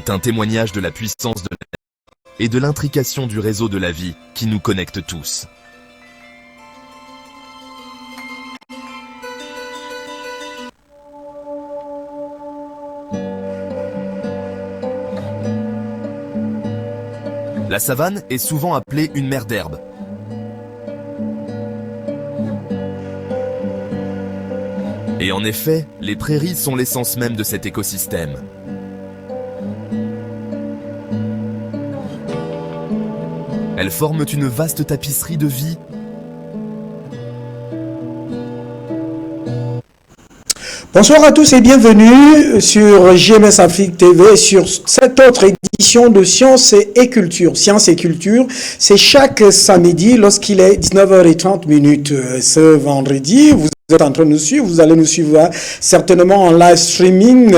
est un témoignage de la puissance de la et de l'intrication du réseau de la vie qui nous connecte tous. La savane est souvent appelée une mer d'herbe. Et en effet, les prairies sont l'essence même de cet écosystème. Elles forment une vaste tapisserie de vie. Bonsoir à tous et bienvenue sur JMS Afrique TV sur cette autre édition de Sciences et Culture. Sciences et Culture, c'est chaque samedi lorsqu'il est 19h30. Ce vendredi, vous êtes en train de nous suivre, vous allez nous suivre certainement en live streaming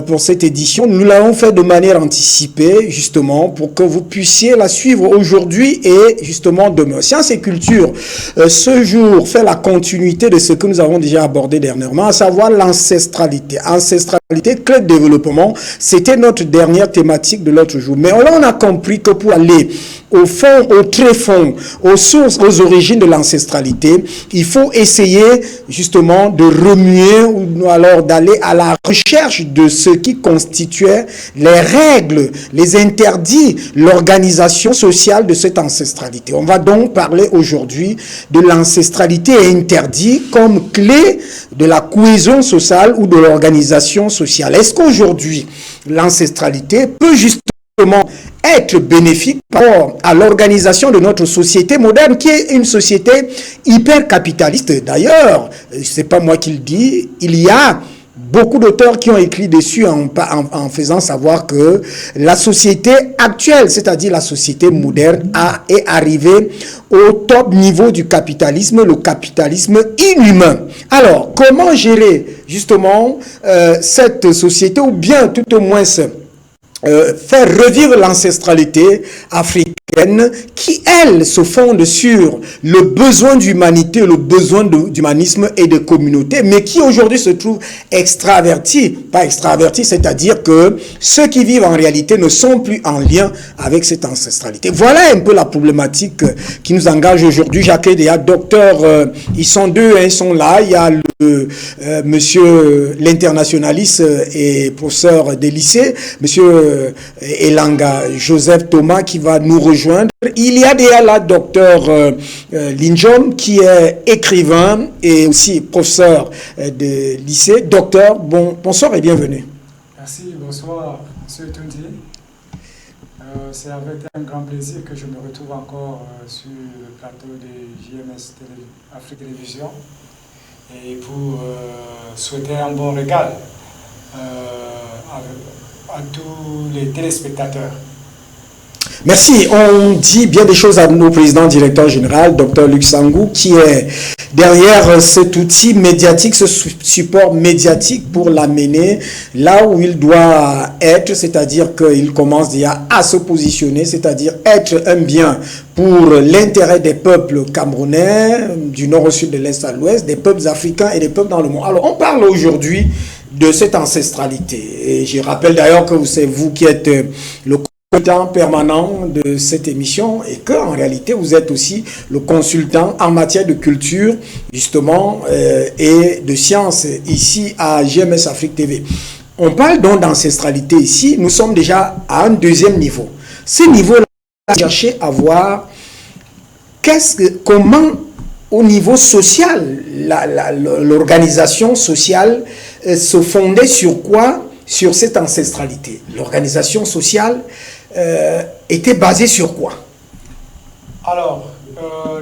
pour cette édition. Nous l'avons fait de manière anticipée, justement, pour que vous puissiez la suivre aujourd'hui et justement demain. Sciences et Culture, ce jour, fait la continuité de ce que nous avons déjà abordé dernièrement, à savoir l'ancestralité. Ancestralité, clé de développement, c'était notre dernière thématique de l'autre jour. Mais là, on a compris que pour aller au fond, au tréfonds, aux sources, aux origines de l'ancestralité, il faut essayer justement de remuer ou alors d'aller à la recherche de ce qui constituait les règles, les interdits, l'organisation sociale de cette ancestralité. On va donc parler aujourd'hui de l'ancestralité interdite comme clé de la cohésion sociale ou de l'organisation sociale. Est-ce qu'aujourd'hui, l'ancestralité peut justement être bénéfique par rapport à l'organisation de notre société moderne qui est une société hyper capitaliste? D'ailleurs, c'est pas moi qui le dis, il y a beaucoup d'auteurs qui ont écrit dessus en faisant savoir que la société actuelle, c'est-à-dire la société moderne, est arrivée au top niveau du capitalisme, le capitalisme inhumain. Alors, comment gérer justement cette société, ou bien tout au moins faire revivre l'ancestralité africaine qui, elle, se fonde sur le besoin d'humanité, le besoin d'humanisme et de communauté, mais qui aujourd'hui se trouve extraverti, pas extraverti, c'est-à-dire que ceux qui vivent en réalité ne sont plus en lien avec cette ancestralité. Voilà un peu la problématique qui nous engage aujourd'hui. J'accueille déjà docteur, ils sont deux, hein, ils sont là, il y a monsieur l'internationaliste et professeur des lycées, monsieur Elanga Joseph Thomas qui va nous rejoindre. Il y a déjà là docteur Linjom qui est écrivain et aussi professeur de lycée. Docteur, bonsoir et bienvenue. Merci, bonsoir monsieur Tundi. C'est avec un grand plaisir que je me retrouve encore sur le plateau de JMS Afrique Télévision et pour souhaiter un bon régal à tous les téléspectateurs. Merci. On dit bien des choses à nos présidents directeur général, Dr Luc Sangou, qui est derrière cet outil médiatique, ce support médiatique pour l'amener là où il doit être, c'est-à-dire qu'il commence déjà à se positionner, c'est-à-dire être un bien pour l'intérêt des peuples camerounais, du nord au sud, de l'est à l'ouest, des peuples africains et des peuples dans le monde. Alors, on parle aujourd'hui de cette ancestralité. Et je rappelle d'ailleurs que c'est vous qui êtes le consultant permanent de cette émission et qu'en réalité, vous êtes aussi le consultant en matière de culture, justement, et de sciences ici à GMS Afrique TV. On parle donc d'ancestralité ici. Nous sommes déjà à un deuxième niveau. Ce niveau-là, chercher à voir comment au niveau social, l'organisation sociale se fondait sur quoi? Sur cette ancestralité. L'organisation sociale était basée sur quoi? Alors,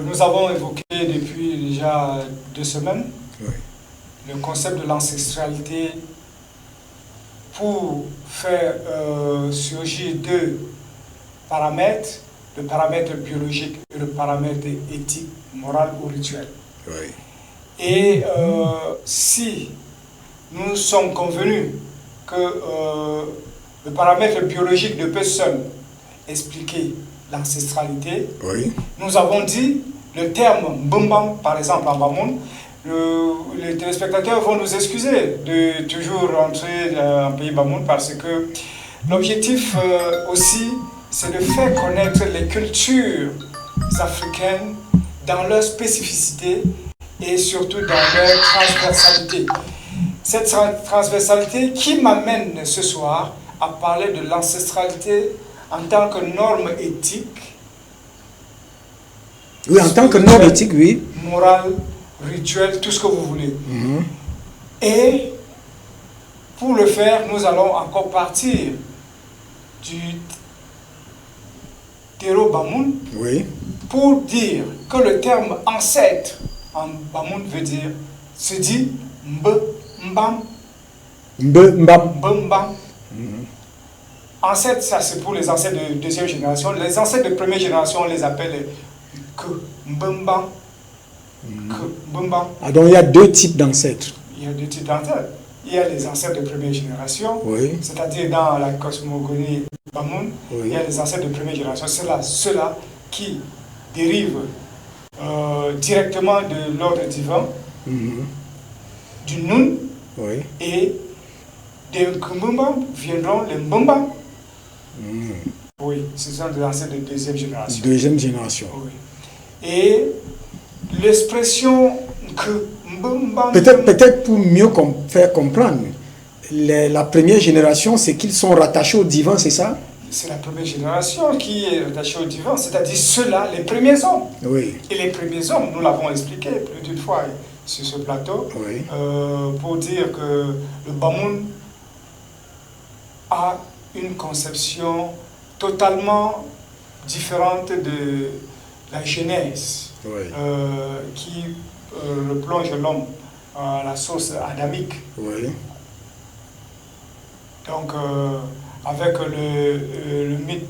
nous avons évoqué depuis déjà 2 semaines le concept de l'ancestralité pour faire surgir 2 paramètres, le paramètre biologique et le paramètre éthique, moral ou rituel. Oui. Et si nous sommes convenus que le paramètre biologique ne peut seul expliquer l'ancestralité, oui, nous avons dit le terme Mbambang, par exemple en Bamoun, les téléspectateurs vont nous excuser de toujours rentrer en pays Bamoun parce que L'objectif aussi, c'est de faire connaître les cultures africaines dans leur spécificité et surtout dans leur transversalité. Cette transversalité qui m'amène ce soir à parler de l'ancestralité en tant que norme éthique. Oui, en tant que norme éthique, oui. Morale, rituel, tout ce que vous voulez. Et pour le faire, nous allons encore partir du Tero Bamoun pour dire que le terme ancêtre en Bamoun veut dire, se dit Mbe Mbam. Mbe Mbam. Mbe Mbam. Ancêtres, ça c'est pour les ancêtres de deuxième génération. Les ancêtres de première génération, on les appelle que Mbembam. Ah, donc il y a deux types d'ancêtres. Il y a deux types d'ancêtres. Il y a les ancêtres de première génération, oui. C'est-à-dire dans la cosmogonie Bamoun, oui. Il y a les ancêtres de première génération. C'est ceux-là qui dérivent directement de l'ordre divin, du Nun, oui. Et des Kumbambam viendront les Mbambam. Oui, ce sont des ancêtres de deuxième génération. Deuxième génération. Oui. Et l'expression que peut-être pour mieux faire comprendre, la première génération, c'est qu'ils sont rattachés au divin, c'est ça? C'est la première génération qui est rattachée au divin, c'est-à-dire ceux-là, les premiers hommes. Oui. Et les premiers hommes, nous l'avons expliqué plus d'une fois sur ce plateau, oui. Pour dire que le Bamoun a une conception totalement différente de la Genèse, oui. Qui replonge l'homme à la source adamique. Oui. Donc, avec le mythe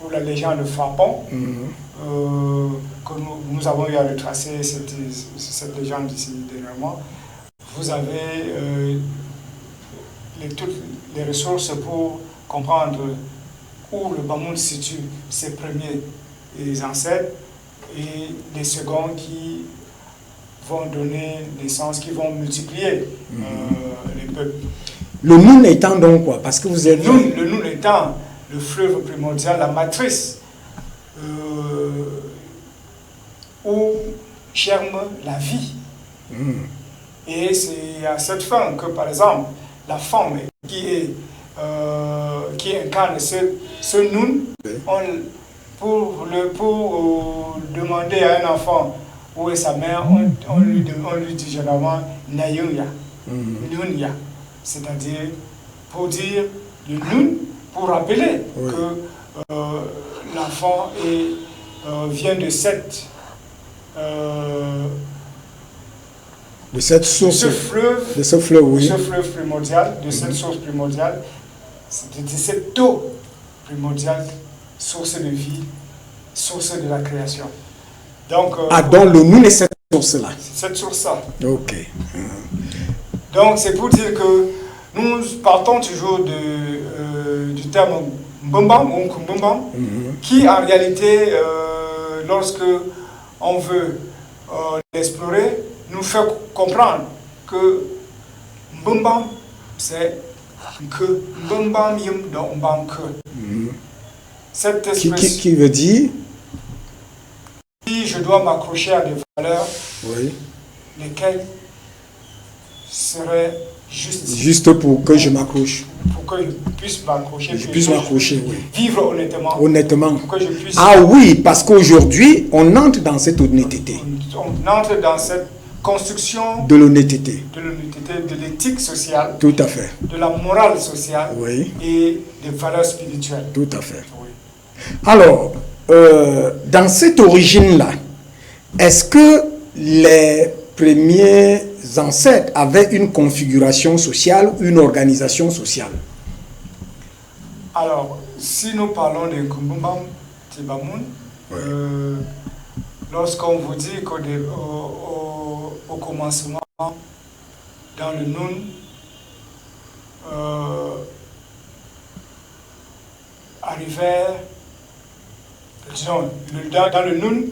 ou la légende de Phapon, que nous avons eu à retracer cette légende ici dernièrement, vous avez toutes les ressources pour comprendre où le Bamoun situe ses premiers ancêtres et les seconds qui vont donner naissance, qui vont multiplier les peuples. Le Nun étant donc quoi? Parce que vous êtes... Le Nun étant le fleuve primordial, la matrice où germe la vie. Et c'est à cette fin que, par exemple, la femme qui incarne ce Nun, pour demander à un enfant où est sa mère, on lui dit généralement Nayunya, Nunya, c'est-à-dire pour dire le Nun, pour rappeler que l'enfant vient de cette source, de ce fleuve primordial, de cette source primordiale, de cette eau primordiale, source de vie, source de la création. Donc, donc le Nun est cette source-là. Cette source-là. Ok. Donc c'est pour dire que nous partons toujours du terme Mbambam ou Kumbambam, qui en réalité, lorsque on veut l'explorer, nous fait comprendre que Mbambam, c'est que Mbambam yim dans Mbam que. Cette expression qui veut dire si je dois m'accrocher à des valeurs, lesquelles seraient juste pour que je m'accroche. Pour que je puisse m'accrocher. Je puisse m'accrocher, oui. Vivre honnêtement. Honnêtement. Pour que je puisse... Ah oui, parce qu'aujourd'hui, on entre dans cette honnêteté. On entre dans cette construction de l'honnêteté. De l'honnêteté, de l'éthique sociale. Tout à fait. De la morale sociale. Oui. Et des valeurs spirituelles. Tout à fait. Oui. Alors, dans cette origine-là, est-ce que les premiers ancêtres avaient une configuration sociale, une organisation sociale? Alors, si nous parlons de Kumbambam Tibamoun, lorsqu'on vous dit qu'au commencement, dans le Nun, arrivait, disons, dans le Nun,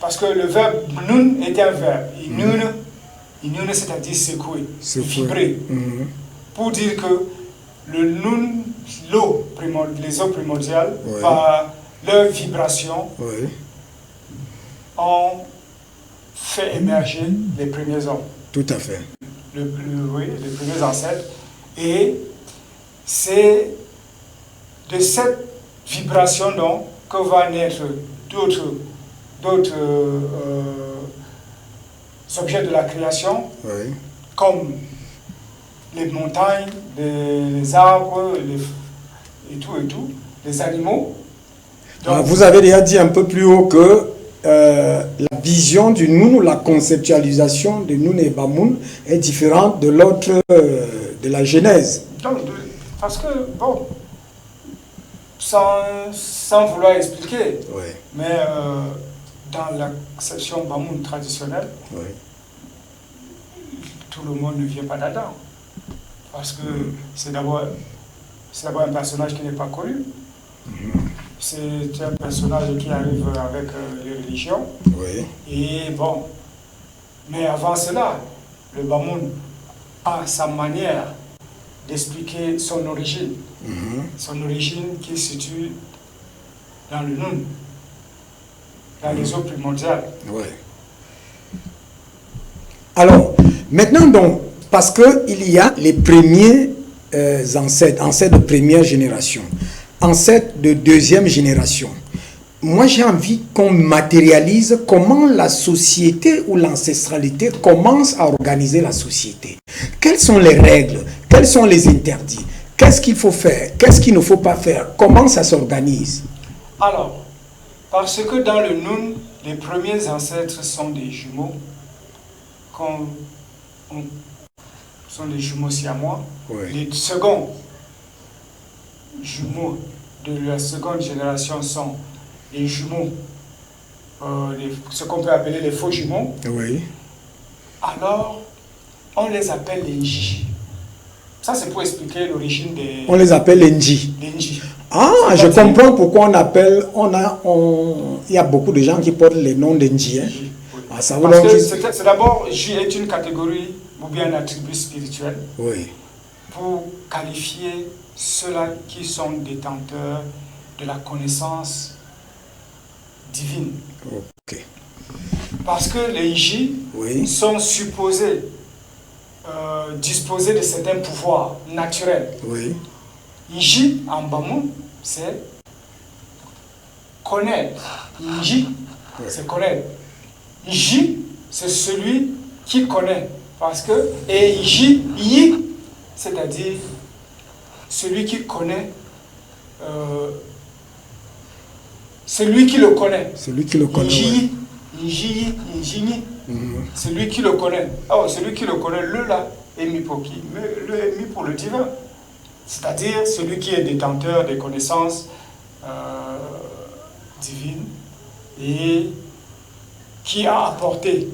parce que le verbe Nun était un verbe, Inune c'est-à-dire secouer, vibrer, pour dire que le Nun les eaux primordiales, Oui. par leur vibration, Oui, ont fait émerger les premiers hommes, tout à fait. oui, les premiers ancêtres. Et c'est de cette vibration donc que va naître d'autres objets de la création, Oui. comme les montagnes, les arbres, et tout, les animaux. Donc, Vous avez déjà dit un peu plus haut que la vision du Noun, la conceptualisation de Noun et Bamoun est différente de l'autre, de la Genèse. donc, parce que, bon, sans vouloir expliquer, Oui, mais dans la conception Bamoun traditionnelle, oui, tout le monde ne vient pas d'Adam. Parce que c'est d'abord un personnage qui n'est pas connu. C'est un personnage qui arrive avec les religions. oui, Et bon, mais avant cela, le Bamoun a sa manière d'expliquer son origine. Son origine qui se situe dans le Noun, dans les eaux primordiales. oui. Alors, maintenant donc, parce qu'il y a les premiers ancêtres de première génération, ancêtres de deuxième génération. Moi, j'ai envie qu'on matérialise comment la société ou l'ancestralité commence à organiser la société. Quelles sont les règles? Quels sont les interdits? Qu'est-ce qu'il faut faire? Qu'est-ce qu'il ne faut pas faire? Comment ça s'organise? Alors, parce que dans le Noun, les premiers ancêtres sont des jumeaux, sont des jumeaux siamois. Oui. Les seconds jumeaux de la seconde génération sont les jumeaux, ce qu'on peut appeler les faux jumeaux. Oui. Alors, on les appelle les Nji. Ça, c'est pour expliquer l'origine des On les appelle les Nji. Nji. Ah, je comprends pourquoi on appelle, il y a beaucoup de gens qui portent les noms de Nji. Hein. Oui. Ah, ça Parce que dire... c'est d'abord, J est une catégorie ou bien un attribut spirituel Oui. pour qualifier ceux-là qui sont détenteurs de la connaissance divine. Ok. Parce que les J Oui. sont supposés disposer de certains pouvoirs naturels. Oui. Iji en Bamoun, c'est connaître. Iji, c'est connaître. Iji, c'est celui qui connaît. Parce que, et Iji, Yi, c'est-à-dire celui qui connaît, celui qui le connaît. Celui qui le connaît. Iji, Iji, Iji, celui qui le connaît. Oh, celui qui le connaît, le là est mis pour qui? Le est mis pour le divin. C'est-à-dire celui qui est détenteur des connaissances divines et qui a apporté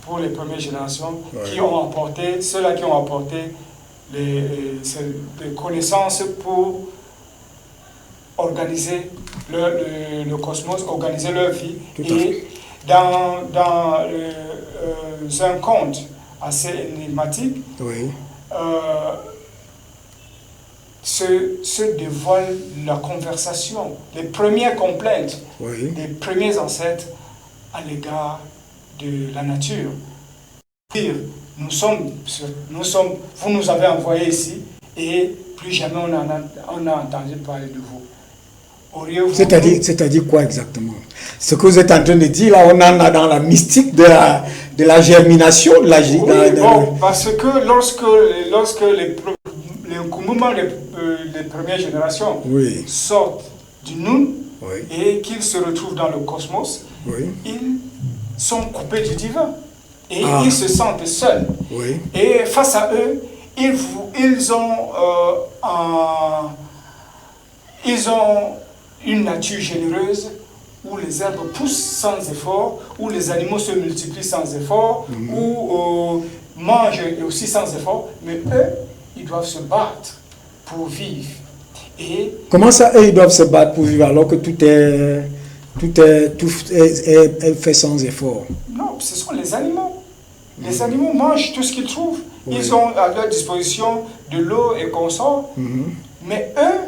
pour les premières générations, qui ont apporté, ceux-là qui ont apporté les connaissances pour organiser le cosmos, organiser leur vie. Et dans un conte assez énigmatique, oui. Se dévoile la conversation, les premières complaintes des premiers ancêtres à l'égard de la nature. Vous nous avez envoyés ici et plus jamais on a entendu parler de vous. C'est-à-dire quoi exactement? Ce que vous êtes en train de dire, là, on en a dans la mystique de la germination. Parce que lorsque les premières générations sortent du Noun et qu'ils se retrouvent dans le cosmos, ils sont coupés du divin et ils se sentent seuls. Et face à eux, ils ont une nature généreuse où les herbes poussent sans effort, où les animaux se multiplient sans effort, où mangent aussi sans effort, mais eux, ils doivent se battre pour vivre. Et comment ça, eux, ils doivent se battre pour vivre alors que tout est fait sans effort? Non, ce sont les animaux. Les animaux mangent tout ce qu'ils trouvent. Ils ont à leur disposition de l'eau et consorts. Mais eux,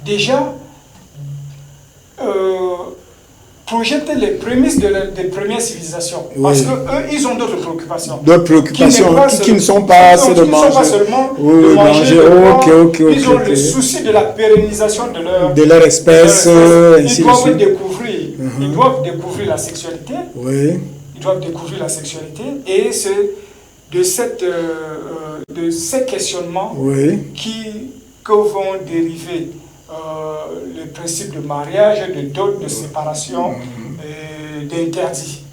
déjà projeter les prémices des premières civilisations. Oui. Parce qu'eux, ils ont d'autres préoccupations. D'autres préoccupations qui ne sont pas qui de ne sont pas manger. seulement Oui, de manger, de boire. Ils ont ok. le souci de la pérennisation De leur espèce, ainsi Ils de doivent suite. découvrir, ils doivent découvrir la sexualité. Oui, Ils doivent découvrir la sexualité. Et c'est de ces questionnements oui. que vont dériver le principe de mariage, de dot, de séparation, d'interdit.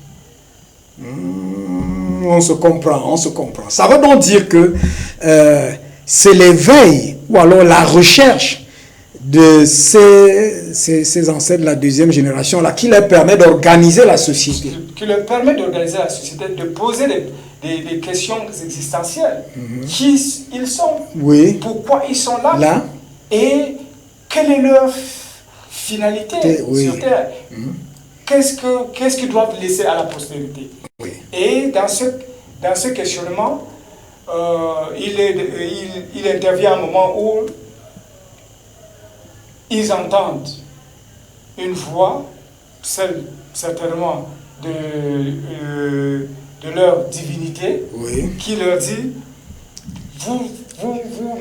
On se comprend, on se comprend. Ça veut donc dire que c'est l'éveil ou alors la recherche de ces ancêtres de la deuxième génération là qui leur permet d'organiser la société. Qui leur permet d'organiser la société, de poser des questions existentielles. Qui ils sont, Oui. pourquoi ils sont là, Là, et quelle est leur finalité oui. sur Terre. Qu'est-ce qu'ils doivent laisser à la postérité. oui. Et dans ce questionnement, il intervient un moment où ils entendent une voix, celle certainement de leur divinité, Oui. qui leur dit, vous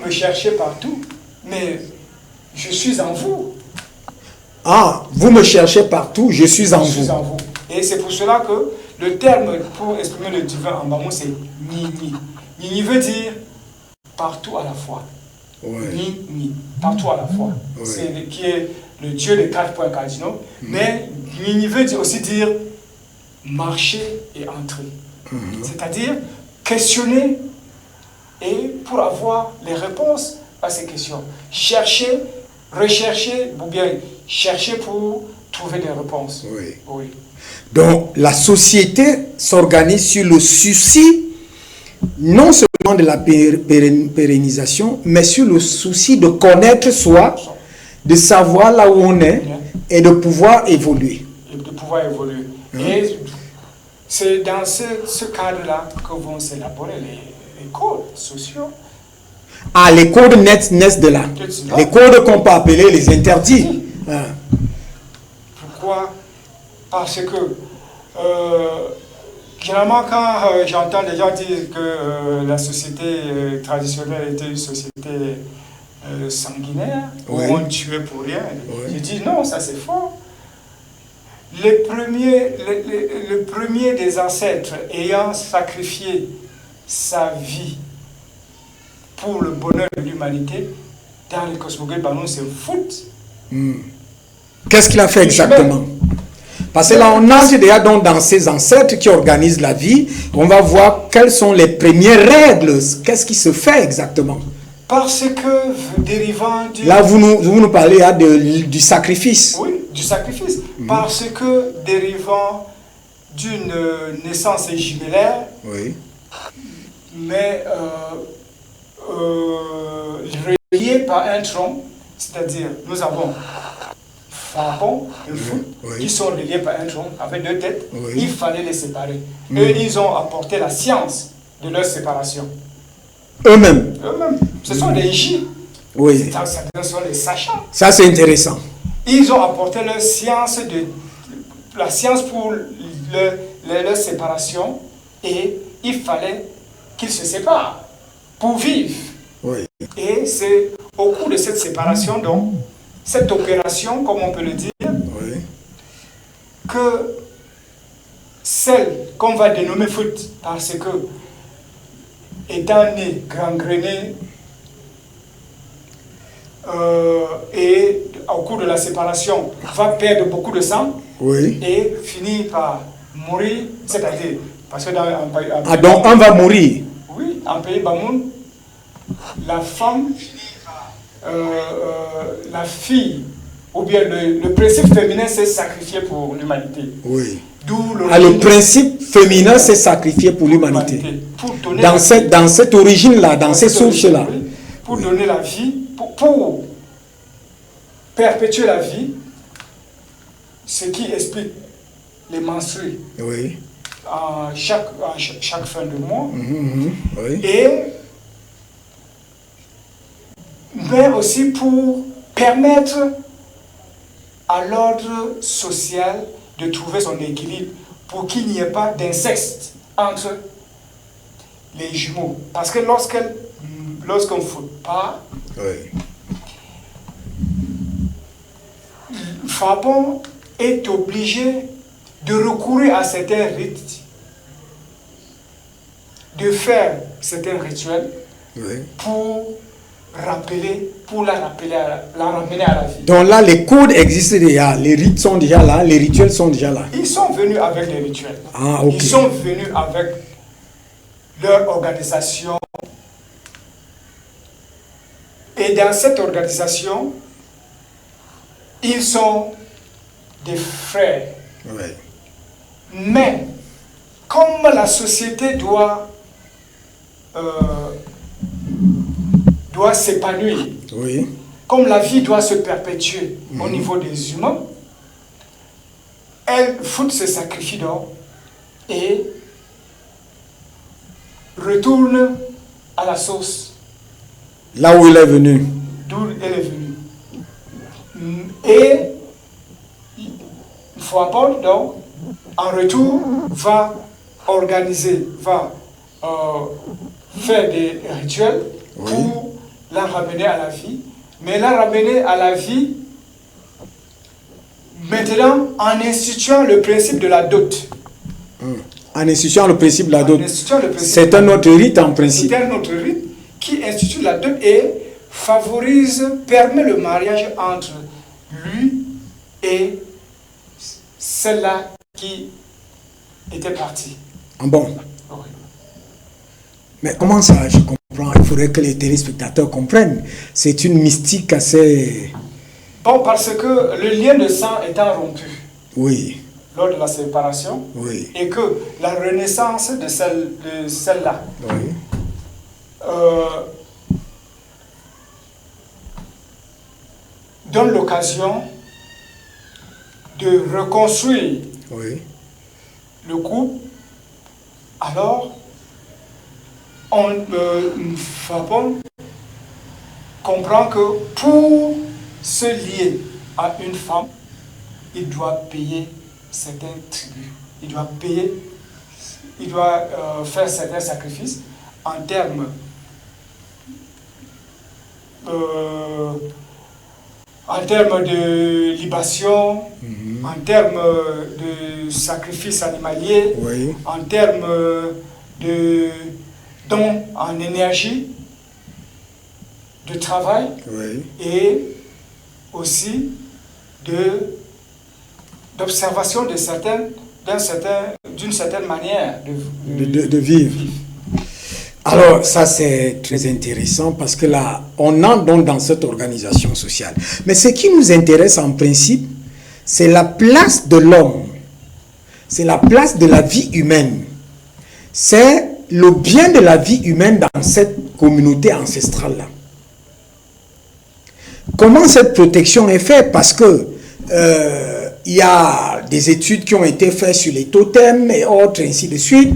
me cherchez partout, mais je suis en vous. Ah, vous me cherchez partout, je suis en Je suis vous. en vous. Et c'est pour cela que le terme pour exprimer le divin en bamou, c'est Nini. Nini veut dire partout à la fois. Oui. Ni, partout à la fois. Oui. C'est qui est le Dieu des 4 points cardinaux. Mais Nini veut aussi dire marcher et entrer. C'est-à-dire questionner et pour avoir les réponses à ces questions. Chercher, rechercher, ou bien chercher pour trouver des réponses. Oui. Oui. Donc, la société s'organise sur le souci, non seulement de la pérennisation, mais sur le souci de connaître soi, de savoir là où on est et de pouvoir évoluer. Et de pouvoir évoluer. Et c'est dans ce cadre-là que vont s'élaborer les codes sociaux. Ah, les codes naissent de là. Les codes qu'on peut appeler les interdits. Ah. Pourquoi? Parce que généralement quand j'entends les gens dire que la société traditionnelle était une société sanguinaire, où Oui. on tuait pour rien, Oui. je dis non, ça c'est faux. Le premier des ancêtres ayant sacrifié sa vie pour le bonheur de l'humanité, dans les cosmogonie Banou, c'est Foot. Qu'est-ce qu'il a fait exactement? Parce que là, on entre déjà donc dans ces ancêtres qui organisent la vie. On va voir quelles sont les premières règles. Qu'est-ce qui se fait exactement? Parce que dérivant du... Là, vous nous parlez là, du sacrifice. Oui, du sacrifice. Parce que dérivant d'une naissance jumellaire, Oui. mais reliée par un tronc, c'est-à-dire nous avons Pharaon et Fou, Oui. qui sont reliés par un tronc avec 2 têtes. Oui. Il fallait les séparer. Eux, ils ont apporté la science de leur séparation. Eux-mêmes. Eux-mêmes, ce sont les J. Oui. Ce sont les sachants. Ça, c'est intéressant. Ils ont apporté leur science la science pour leur séparation, et il fallait qu'ils se séparent pour vivre. Oui. Et c'est au cours de cette séparation, donc, cette opération, comme on peut le dire, Oui. que celle qu'on va dénommer Foot, parce que étant né, gangréné, et au cours de la séparation, va perdre beaucoup de sang, Oui. et finit par mourir, c'est-à-dire, parce que dans un pays... Ah, donc on va mourir. Oui, en pays Bamoun, la femme, la fille, ou bien le principe féminin s'est sacrifié pour l'humanité. Oui. D'où Ah, le principe féminin s'est sacrifié pour l'humanité. Pour donner Dans cette origine-là, dans ces sources-là. Pour donner la vie, pour perpétuer la vie, ce qui explique les menstrues Oui. à chaque fin de mois. Oui. Mais aussi pour permettre à l'ordre social de trouver son équilibre pour qu'il n'y ait pas d'inceste entre les jumeaux. Parce que lorsqu'on ne faut pas, Oui. Fabon est obligé de recourir à certains rites, de faire certains rituels Oui. pour la ramener à la vie. Donc là, les codes existent déjà, les rites sont déjà là, les rituels sont déjà là. Ils sont venus avec des rituels. Ah, ok. Ils sont venus avec leur organisation. Et dans cette organisation, ils sont des frères. Oui. Mais, comme la société doit s'épanouir, Oui. comme la vie doit se perpétuer au niveau des humains, elle fout ses sacrifices donc et retourne à la source Là où il est venu. d'où elle est venue. Et Fouapol, donc, en retour, va organiser, va faire des rituels pour la ramener à la vie, mais la ramener à la vie maintenant en instituant le principe de la dot. En instituant le principe de la dot. En instituant le principe C'est un autre rite en principe. C'est un autre rite qui institue la dot et permet le mariage entre lui et celle-là qui était partie. Ah bon. Oui. Mais comment ça, je comprends? Il faudrait que les téléspectateurs comprennent. C'est une mystique assez... Bon, parce que le lien de sang étant rompu Oui, lors de la séparation oui, et que la renaissance de celle-là oui, donne l'occasion de reconstruire oui. le couple, alors Fabon comprend que pour se lier à une femme, il doit payer certains tributs. Il doit faire certains sacrifices en termes de libation, en termes de sacrifices animaliers, Oui. en termes de dons en énergie, de travail Oui. et aussi d'observation d'une certaine manière De vivre. Alors, ça c'est très intéressant parce que là, on entre donc dans cette organisation sociale. Mais ce qui nous intéresse en principe, c'est la place de l'homme. C'est la place de la vie humaine. C'est le bien de la vie humaine dans cette communauté ancestrale-là. Comment cette protection est faite? Parce que il y a des études qui ont été faites sur les totems et autres, ainsi de suite.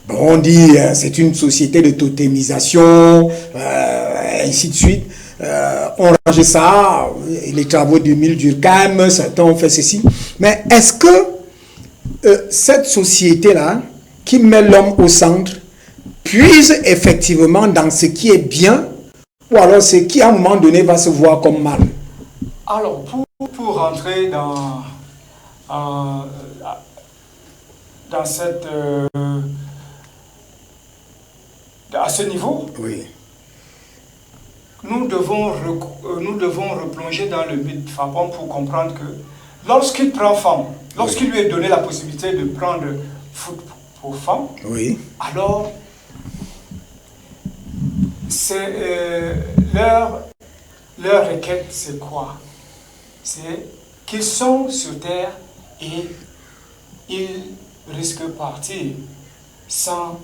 Bon, on dit c'est une société de totémisation, ainsi de suite. On range ça, les travaux du Mille Durkheim, certains ont fait ceci. Mais est-ce que cette société-là, qui met l'homme au centre, puise effectivement dans ce qui est bien, ou alors ce qui à un moment donné va se voir comme mal? Alors, pour rentrer dans cette... à ce niveau, Oui. nous devons replonger dans le mythe de Fabon pour comprendre que lorsqu'il prend femme, lorsqu'il lui est donné la possibilité de prendre foot pour femme, Oui. alors c'est leur requête, c'est quoi? C'est qu'ils sont sur terre et ils risquent de partir sans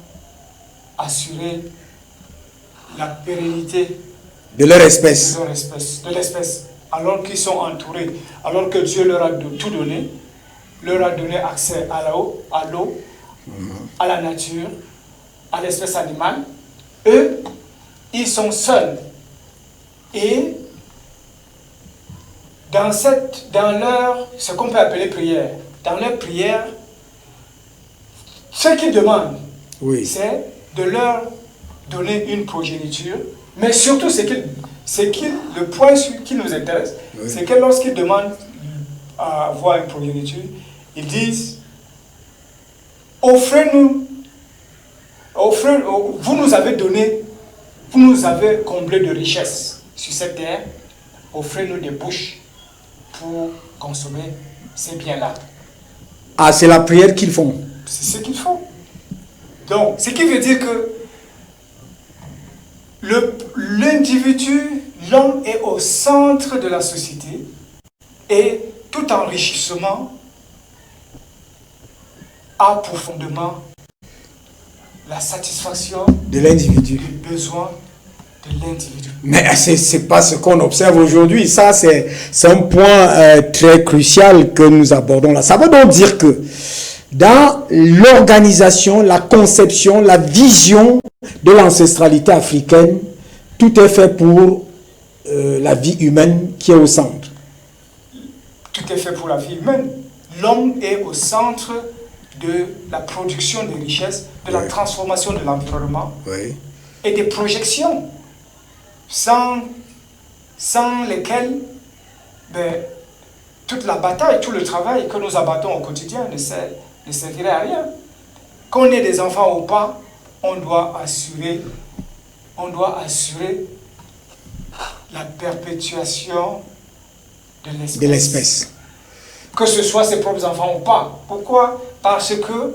assurer la pérennité De leur espèce. de l'espèce, alors qu'ils sont entourés, alors que Dieu leur a tout donné, leur a donné accès à l'eau, à la nature, à l'espèce animale. Eux, ils sont seuls et dans leur, ce qu'on peut appeler prière, dans leur prière, ce qu'ils demandent, Oui. c'est de leur donner une progéniture, mais surtout le point qui nous intéresse, Oui. c'est que lorsqu'ils demandent à avoir une progéniture, ils disent offrez-nous, vous nous avez donné, vous nous avez comblé de richesses sur cette terre, offrez-nous des bouches pour consommer ces biens-là. Ah, c'est la prière qu'ils font. C'est ce qu'il faut. Donc, ce qui veut dire que l'individu, l'homme est au centre de la société et tout enrichissement a profondément la satisfaction De l'individu. des besoins de l'individu. Mais c'est pas ce qu'on observe aujourd'hui. Ça, c'est un point très crucial que nous abordons là. Ça veut donc dire que dans l'organisation, la conception, la vision de l'ancestralité africaine, tout est fait pour la vie humaine qui est au centre. Tout est fait pour la vie humaine. L'homme est au centre de la production des richesses, de la Oui. transformation de l'environnement Oui. et des projections sans lesquelles toute la bataille, tout le travail que nous abattons au quotidien ne servirait à rien. Qu'on ait des enfants ou pas, on doit assurer la perpétuation de l'espèce. Que ce soit ses propres enfants ou pas. Pourquoi? Parce que,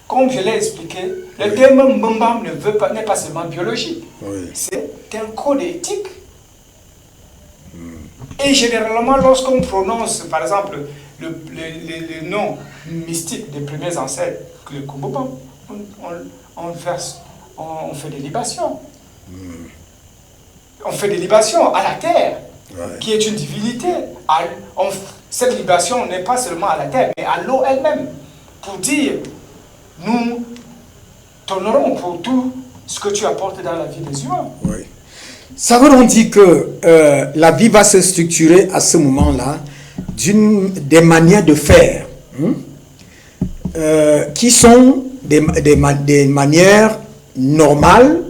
comme je l'ai expliqué, le terme Mbambam n'est pas seulement biologique. Oui. C'est un code éthique. Et généralement, lorsqu'on prononce, par exemple, le nom mystique des premiers ancêtres, le Kumbubam, on fait des libations. On fait des libations à la terre, Ouais. qui est une divinité. Cette libation n'est pas seulement à la terre, mais à l'eau elle-même, pour dire, nous t'honorons pour tout ce que tu apportes dans la vie des humains. Oui. Ça veut donc dire que la vie va se structurer à ce moment-là des manières de faire qui sont des manières normales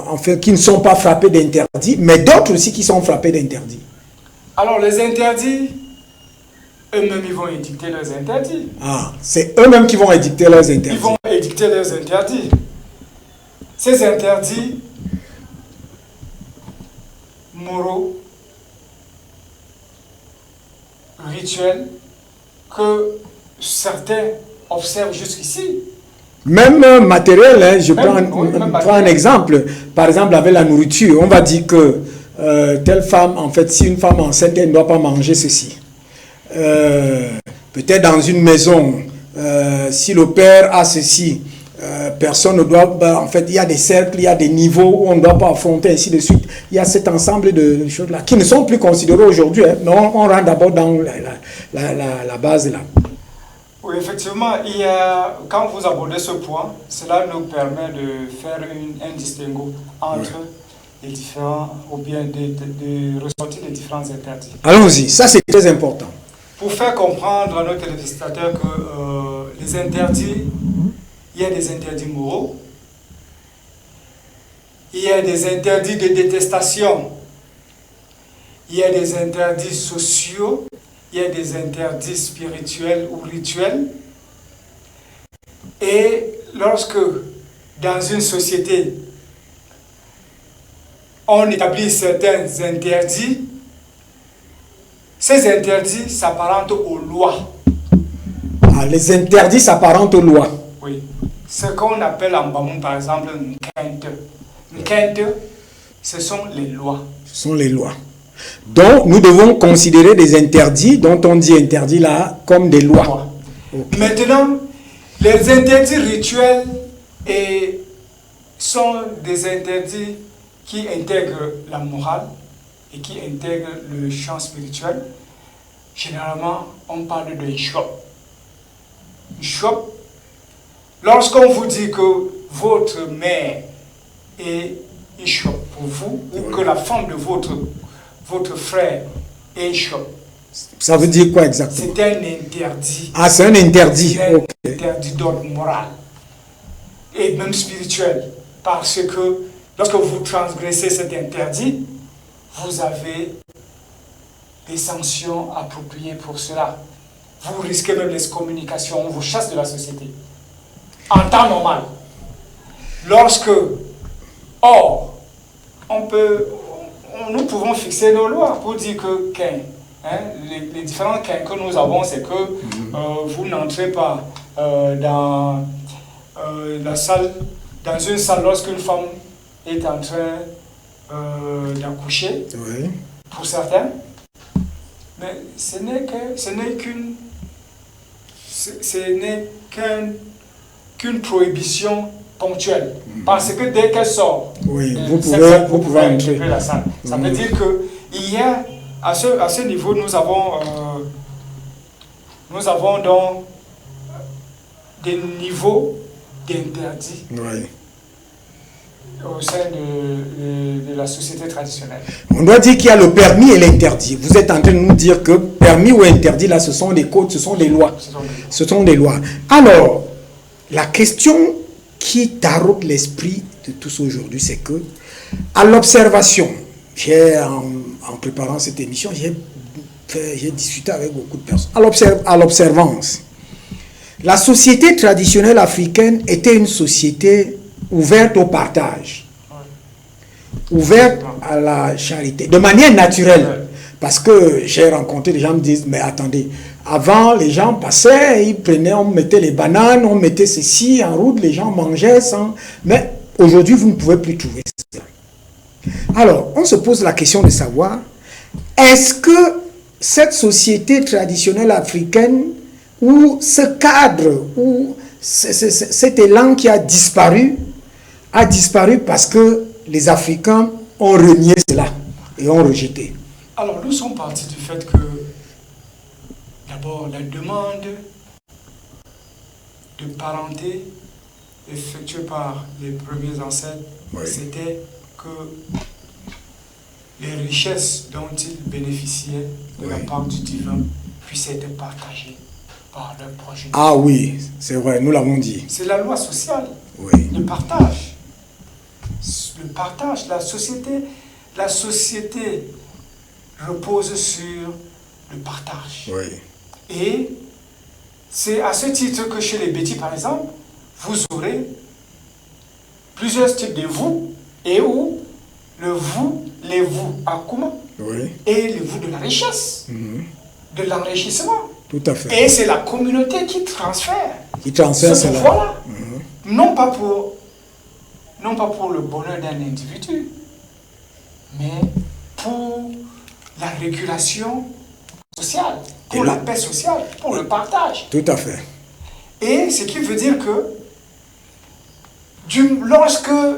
en fait, qui ne sont pas frappées d'interdits, mais d'autres aussi qui sont frappées d'interdits. Alors les interdits, eux-mêmes ils vont édicter leurs interdits. Ah, c'est eux-mêmes qui vont édicter leurs interdits. Ils vont édicter leurs interdits. Ces interdits moraux, rituels, que certains observent jusqu'ici. Même matériel, hein, je prends même prends un exemple. Par exemple, avec la nourriture, on va dire que telle femme, en fait, si une femme enceinte, elle ne doit pas manger ceci. Peut-être dans une maison, si le père a ceci, personne ne doit... en fait, il y a des cercles, il y a des niveaux où on ne doit pas affronter, ainsi de suite. Il y a cet ensemble de choses-là qui ne sont plus considérées aujourd'hui, hein, mais on rentre d'abord dans la base là. Oui, effectivement, quand vous abordez ce point, cela nous permet de faire un distinguo entre les différents, ou bien de ressortir les différents interdits. Allons-y, ça c'est très important. Pour faire comprendre à nos téléspectateurs que les interdits, il y a des interdits moraux, il y a des interdits de détestation, il y a des interdits sociaux, il y a des interdits spirituels ou rituels. Et lorsque, dans une société, on établit certains interdits, ces interdits s'apparentent aux lois. Ah, les interdits s'apparentent aux lois. Oui. Ce qu'on appelle en Bamou, par exemple, Nkente. Nkente, ce sont les lois. Ce sont les lois. Donc, nous devons considérer des interdits, dont on dit interdits là, comme des lois. Okay. Maintenant, les interdits rituels sont des interdits qui intègrent la morale et qui intègrent le champ spirituel. Généralement, on parle de shop. Shop, lorsqu'on vous dit que votre mère est Ishop, pour vous, ou que la femme de votre frère ait choc. Ça veut dire quoi exactement? C'est un interdit. Ah, c'est un interdit. C'est un Ok. interdit d'ordre moral et même spirituel. Parce que lorsque vous transgressez cet interdit, vous avez des sanctions appropriées pour cela. Vous risquez même l'excommunication, on vous chasse de la société. En temps normal. Lorsque, or, nous pouvons fixer nos lois pour dire que les différents cas que nous avons, c'est que vous n'entrez pas dans la salle, dans une salle lorsqu'une femme est en train d'accoucher, Oui. pour certains, mais ce n'est qu'une prohibition ponctuelle. Parce que dès qu'elle sort, Oui, cette vous salle, pouvez entrer. la salle. Ça veut dire que il y a, à ce niveau, nous avons donc des niveaux d'interdit Oui. au sein de la société traditionnelle. On doit dire qu'il y a le permis et l'interdit. Vous êtes en train de nous dire que permis ou interdit, là, ce sont des codes, ce sont des lois. Ce sont des lois. Alors, la question qui taraude l'esprit de tous aujourd'hui, c'est que, à l'observation, en préparant cette émission, j'ai discuté avec beaucoup de personnes. À l'observance, la société traditionnelle africaine était une société ouverte au partage, ouverte à la charité, de manière naturelle. Parce que j'ai rencontré des gens qui me disent, mais attendez, avant les gens passaient, ils prenaient, on mettait les bananes, on mettait ceci en route, les gens mangeaient sans... Mais aujourd'hui, vous ne pouvez plus trouver ça. Alors, on se pose la question de savoir, est-ce que cette société traditionnelle africaine, ou ce cadre, ou cet élan qui a disparu parce que les Africains ont renié cela et ont rejeté. Alors, nous sommes partis du fait que, d'abord, la demande de parenté effectuée par les premiers ancêtres, c'était que les richesses dont ils bénéficiaient de la part du divin puissent être partagées par leurs progénitures. Ah oui, c'est vrai, nous l'avons dit. C'est la loi sociale, Oui. le partage. Le partage, la société repose sur le partage. Oui. Et c'est à ce titre que chez les Bétis, par exemple, vous aurez plusieurs types de vous, et où le vous, les vous Akuma, Oui. et les vous de la richesse, de l'enrichissement. Tout à fait. Et c'est la communauté qui transfère. Qui transfère ce cela. pouvoir-là. Non pas pour le bonheur d'un individu, mais pour la régulation sociale, pour la paix sociale, pour le partage. Tout à fait. Et ce qui veut dire que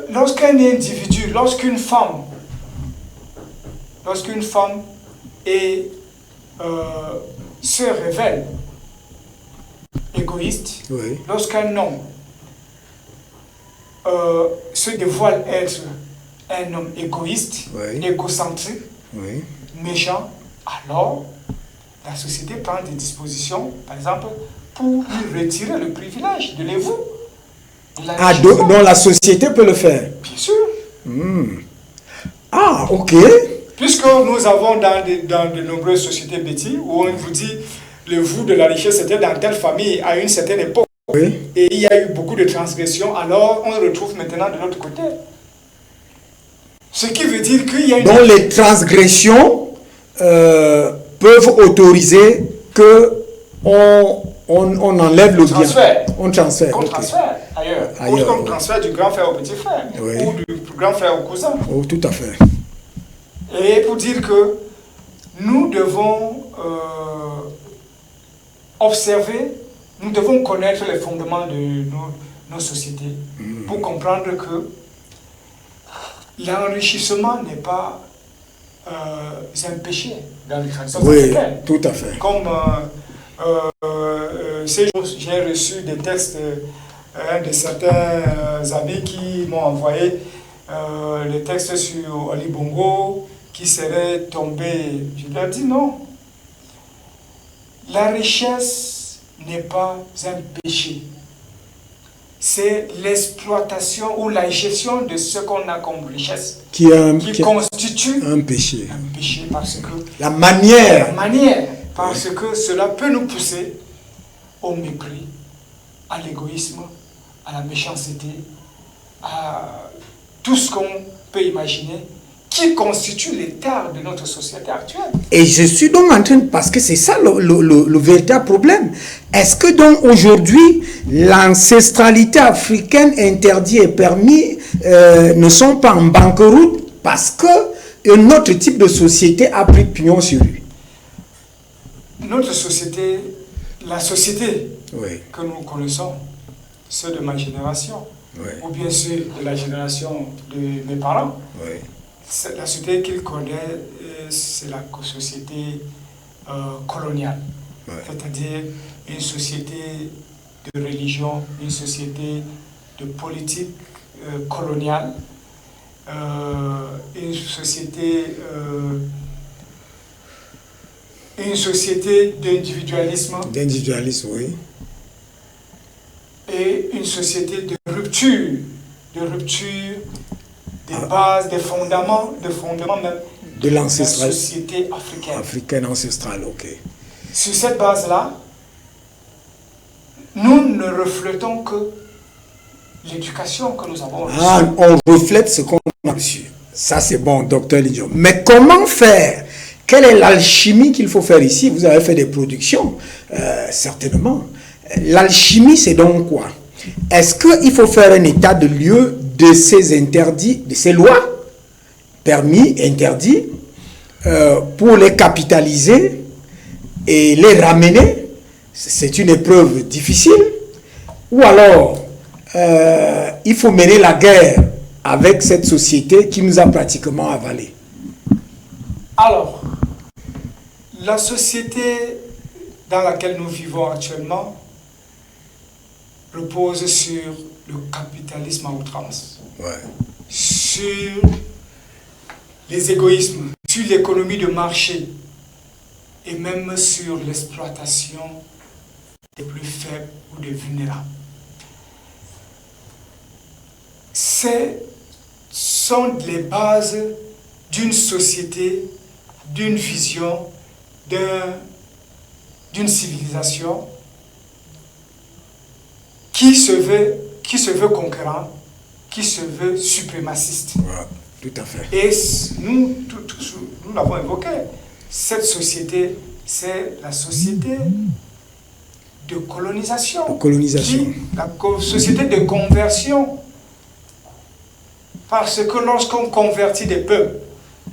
lorsqu'un individu, lorsqu'une femme se révèle égoïste, Oui. lorsqu'un homme se dévoile être un homme égoïste, Oui. égocentrique, Oui. méchant, alors la société prend des dispositions, par exemple, pour lui retirer le privilège de l'évoux. Ah, donc la société peut le faire. Bien sûr. Ah, ok. Puisque nous avons dans de nombreuses sociétés bêtises où on vous dit le vous de la richesse était dans telle famille à une certaine époque. Oui. Et il y a eu beaucoup de transgressions, alors on le retrouve maintenant de l'autre côté. Ce qui veut dire qu'il y a une... Donc les transgressions peuvent autoriser que on enlève le bien. On transfère. On Ok. transfère ailleurs. Ou qu'on transfère du grand frère au petit frère. Oui. Ou du grand frère au cousin. Oh, tout à fait. Et pour dire que nous devons observer, nous devons connaître les fondements de nos sociétés pour comprendre que l'enrichissement n'est pas un péché dans les traditions Oui, africaines. tout à fait. Comme ces jours, j'ai reçu des textes de certains amis qui m'ont envoyé les textes sur Ali Bongo qui seraient tombés. Je leur dis non. La richesse n'est pas un péché. C'est l'exploitation ou la gestion de ce qu'on a comme richesse qui constitue un péché. Un péché parce que la manière, parce que cela peut nous pousser au mépris, à l'égoïsme, à la méchanceté, à tout ce qu'on peut imaginer qui constitue l'état de notre société actuelle. Et je suis donc en train, parce que c'est ça le véritable problème. Est-ce que donc aujourd'hui, l'ancestralité africaine interdite et permis ne sont pas en banqueroute parce que un autre type de société a pris pignon sur lui? Notre société, la société oui. que nous connaissons, ceux de ma génération, oui. ou bien ceux de la génération de mes parents, oui. La société qu'ils connaissent, c'est la société coloniale. Ouais. C'est-à-dire une société de religion, une société de politique coloniale, une société d'individualisme. D'individualisme, oui. Et une société de rupture des bases, des fondements même de l'ancestral. La société africaine. Africaine ancestrale, ok. Sur cette base-là, nous ne reflétons que l'éducation que nous avons reçue. Ah, on reflète ce qu'on a reçu. Ça, c'est bon, docteur Lidjon. Mais comment faire? Quelle est l'alchimie qu'il faut faire ici? Vous avez fait des productions, certainement. L'alchimie, c'est donc quoi? Est-ce qu'il faut faire un état de lieu de ces interdits, de ces lois, permis, interdits, pour les capitaliser et les ramener? C'est une épreuve difficile. Ou alors, il faut mener la guerre avec cette société qui nous a pratiquement avalés. Alors, la société dans laquelle nous vivons actuellement repose sur le capitalisme à outrance, ouais. Sur les égoïsmes, sur l'économie de marché et même sur l'exploitation des plus faibles ou des vulnérables. Ce sont les bases d'une société, d'une vision, d'une civilisation qui se veut conquérant, qui se veut suprémaciste. Ouais, tout à fait. Et nous l'avons évoqué, cette société, c'est la société de colonisation. La société de conversion. Parce que lorsqu'on convertit des peuples,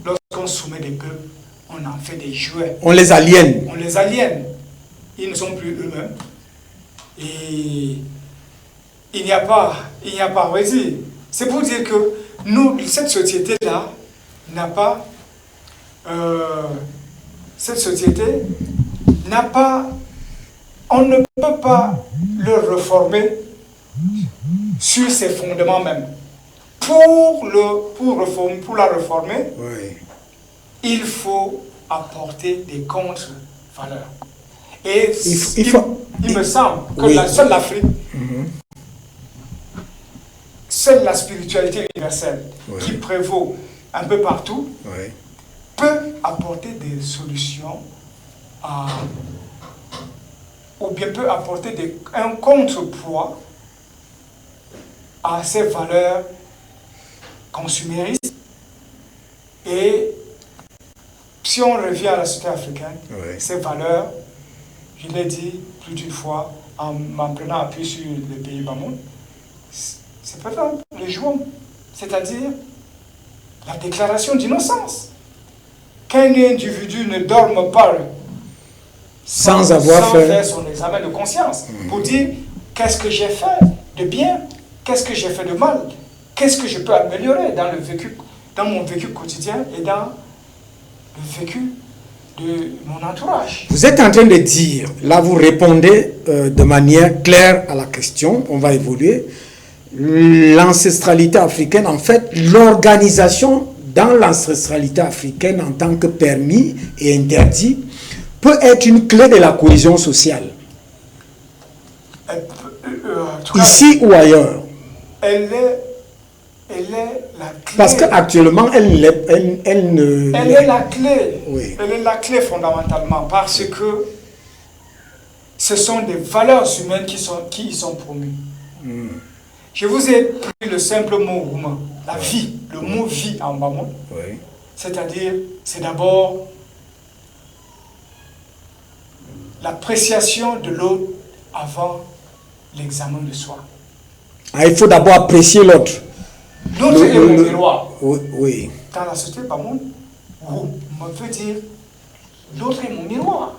lorsqu'on soumet des peuples, on en fait des jouets. On les aliène. On les aliène. Ils ne sont plus eux-mêmes. Et il n'y a pas rési. C'est pour dire que nous, cette société-là, n'a pas... cette société n'a pas... On ne peut pas le reformer sur ses fondements même. Pour la reformer, oui. Il faut apporter des contre-valeurs. Et il me semble que oui. Seule l'Afrique, seule la spiritualité universelle oui. Qui prévaut un peu partout, oui. Peut apporter des solutions ou bien peut apporter un contrepoids à ces valeurs consuméristes. Et si on revient à la société africaine, oui. Ces valeurs, je l'ai dit plus d'une fois en m'en prenant appui sur le pays Bamoun, c'est peut-être le jouon, c'est-à-dire la déclaration d'innocence. Qu'un individu ne dorme pas sans faire son examen de conscience pour dire qu'est-ce que j'ai fait de bien, qu'est-ce que j'ai fait de mal, qu'est-ce que je peux améliorer dans mon vécu quotidien et dans le vécu de mon entourage. Vous êtes en train de dire, là vous répondez de manière claire à la question, on va évoluer. l'ancestralité africaine, en fait, l'organisation dans l'ancestralité africaine en tant que permis et interdit peut être une clé de la cohésion sociale. Ici ou ailleurs. Elle est la clé. Parce qu'actuellement, elle est la clé. Oui. Elle est la clé fondamentalement parce que ce sont des valeurs humaines qui y sont promues. Je vous ai pris le simple mot humain, la vie, le mot vie en bas mot. Oui. C'est-à-dire, c'est d'abord l'appréciation de l'autre avant l'examen de soi. Ah, il faut d'abord apprécier l'autre. L'autre est mon miroir. Oui. Dans la société, par contre, on peut dire l'autre est mon miroir.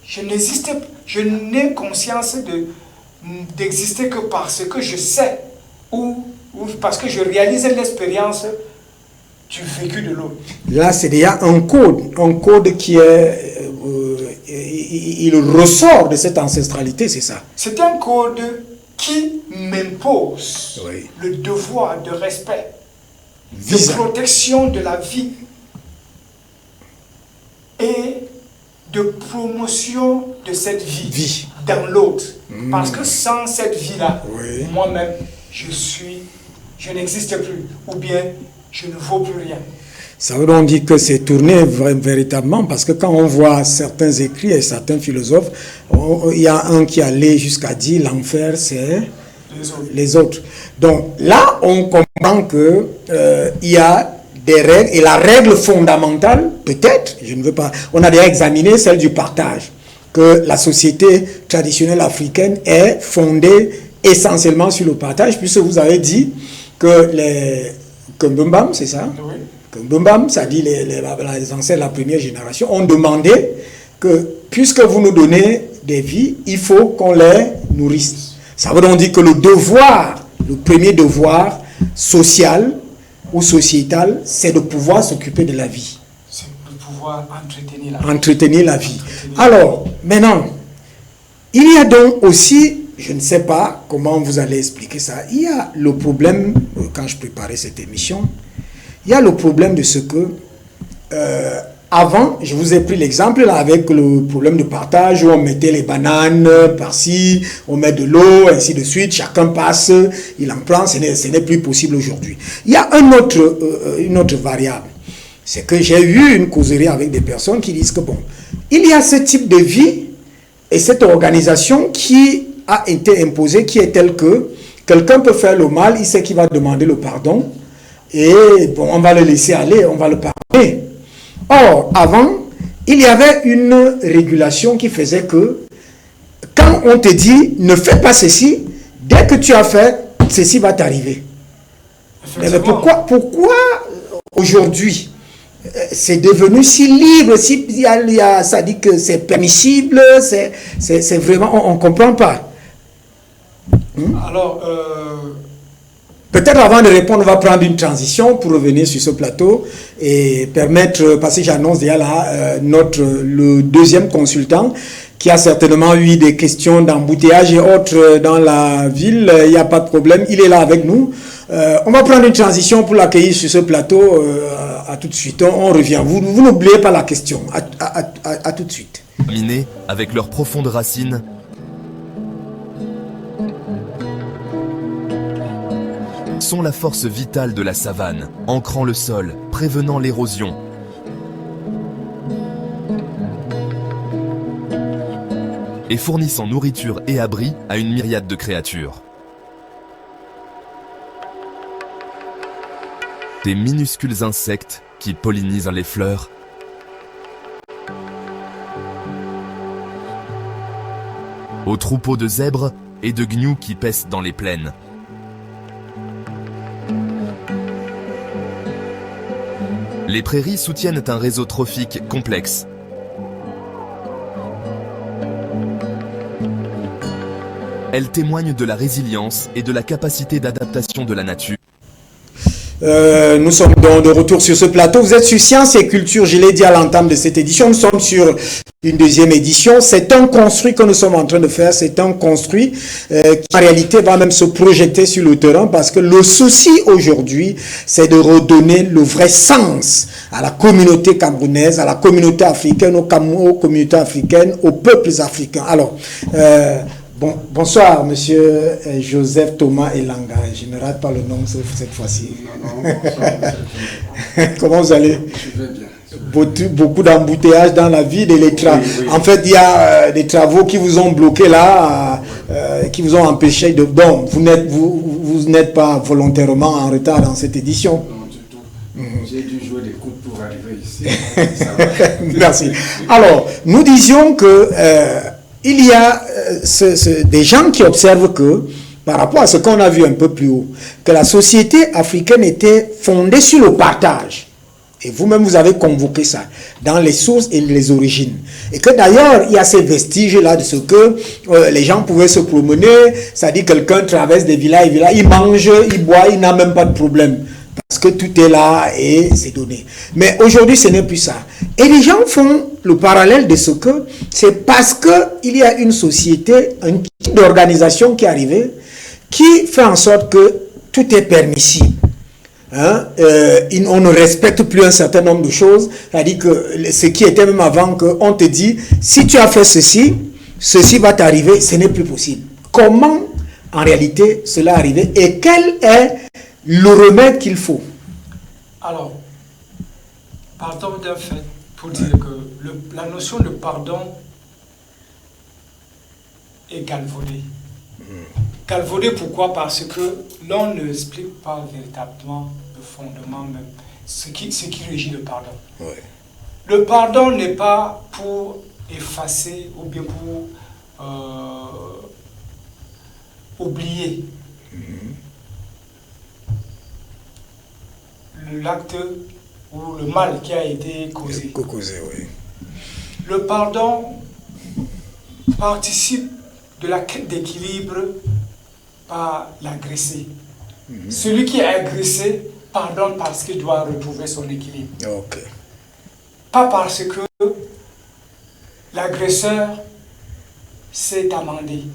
Je n'ai conscience d'exister que parce que je sais ou parce que je réalise l'expérience du vécu de l'autre. Là, c'est déjà un code qui est... il ressort de cette ancestralité, c'est ça. C'est un code qui m'impose Oui. le devoir de respect, de protection de la vie et de promotion de cette vie. Dans l'autre. Parce que sans cette vie-là, oui. moi-même, je n'existe plus, ou bien je ne vaux plus rien. Ça veut donc dire que c'est tourné véritablement, parce que quand on voit certains écrits et certains philosophes, il y a un qui allait jusqu'à dire l'enfer, c'est les autres. Donc là, on comprend que il y a des règles, et la règle fondamentale, peut-être, je ne veux pas, on a déjà examiné celle du partage, que la société traditionnelle africaine est fondée essentiellement sur le partage, puisque vous avez dit que les Kumbumbam, c'est ça? Oui. Kumbumbam, ça dit les ancêtres de la première génération, ont demandé que, puisque vous nous donnez des vies, il faut qu'on les nourrisse. Ça veut donc dire que le devoir, le premier devoir social ou sociétal, c'est de pouvoir s'occuper de la vie. C'est de pouvoir entretenir la vie. Entretenir la vie. Alors, maintenant, il y a donc aussi, je ne sais pas comment vous allez expliquer ça, il y a le problème, quand je préparais cette émission, il y a le problème de ce que, avant, je vous ai pris l'exemple là avec le problème de partage où on mettait les bananes par-ci, on met de l'eau, ainsi de suite, chacun passe, il en prend, ce n'est plus possible aujourd'hui. Il y a une autre variable, c'est que j'ai eu une causerie avec des personnes qui disent que bon, il y a ce type de vie et cette organisation qui a été imposée, qui est telle que quelqu'un peut faire le mal, il sait qu'il va demander le pardon, et bon, on va le laisser aller, on va le pardonner. Or, avant, il y avait une régulation qui faisait que quand on te dit ne fais pas ceci, dès que tu as fait, ceci va t'arriver. Mais pourquoi aujourd'hui c'est devenu si libre, si ça dit que c'est permissible, c'est vraiment, on ne comprend pas. Alors, peut-être avant de répondre, on va prendre une transition pour revenir sur ce plateau et permettre, parce que j'annonce déjà là le deuxième consultant qui a certainement eu des questions d'embouteillage et autres dans la ville, il n'y a pas de problème, il est là avec nous. On va prendre une transition pour l'accueillir sur ce plateau, à tout de suite, on revient. Vous n'oubliez pas la question, à tout de suite. Minés avec leurs profondes racines, sont la force vitale de la savane, ancrant le sol, prévenant l'érosion. Et fournissant nourriture et abri à une myriade de créatures. Des minuscules insectes qui pollinisent les fleurs, aux troupeaux de zèbres et de gnous qui paissent dans les plaines. Les prairies soutiennent un réseau trophique complexe. Elles témoignent de la résilience et de la capacité d'adaptation de la nature. Nous sommes donc de retour sur ce plateau. Vous êtes sur Sciences et Culture, je l'ai dit à l'entame de cette édition. Nous sommes sur une deuxième édition. C'est un construit que nous sommes en train de faire. C'est un construit qui, en réalité, va même se projeter sur le terrain parce que le souci aujourd'hui, c'est de redonner le vrai sens à la communauté camerounaise, à la communauté africaine, aux communautés africaines, aux peuples africains. Alors, bonsoir, monsieur Joseph Thomas Elanga. Je ne rate pas le nom cette fois-ci. Non, bonsoir. Comment vous allez? Je vais bien. Beaucoup d'embouteillages dans la ville et les travaux. Oui. En fait, il y a des travaux qui vous ont bloqué là, qui vous ont empêché de... Bon, vous n'êtes pas volontairement en retard dans cette édition. Non, du tout. J'ai dû jouer des coups pour arriver ici. Merci. Alors, nous disions que il y a des gens qui observent que, par rapport à ce qu'on a vu un peu plus haut, que la société africaine était fondée sur le partage. Et vous-même, vous avez convoqué ça dans les sources et les origines. Et que d'ailleurs, il y a ces vestiges-là de ce que les gens pouvaient se promener, c'est-à-dire quelqu'un traverse des villages et villages, il mange, il boit, il n'a même pas de problème. Parce que tout est là et c'est donné. Mais aujourd'hui, ce n'est plus ça. Et les gens font le parallèle de ce que c'est parce qu'il y a une société, un type d'organisation qui est arrivé, qui fait en sorte que tout est permissible. Hein, on ne respecte plus un certain nombre de choses, c'est-à-dire que ce qui était même avant qu'on te dit, si tu as fait ceci, ceci va t'arriver, ce n'est plus possible. Comment, en réalité, cela est arrivé et quel est le remède qu'il faut? Alors, partons d'un fait pour dire que la notion de pardon est galvaudée. Galvaudé, pourquoi? Parce que l'on ne explique pas véritablement le fondement même, ce qui régit le pardon. Oui. Le pardon n'est pas pour effacer ou bien pour oublier l'acte ou le mal qui a été causé. Oui. Le pardon participe de la quête d'équilibre par l'agressé. Celui qui est agressé pardonne parce qu'il doit retrouver son équilibre. Okay. Pas parce que l'agresseur s'est amendé.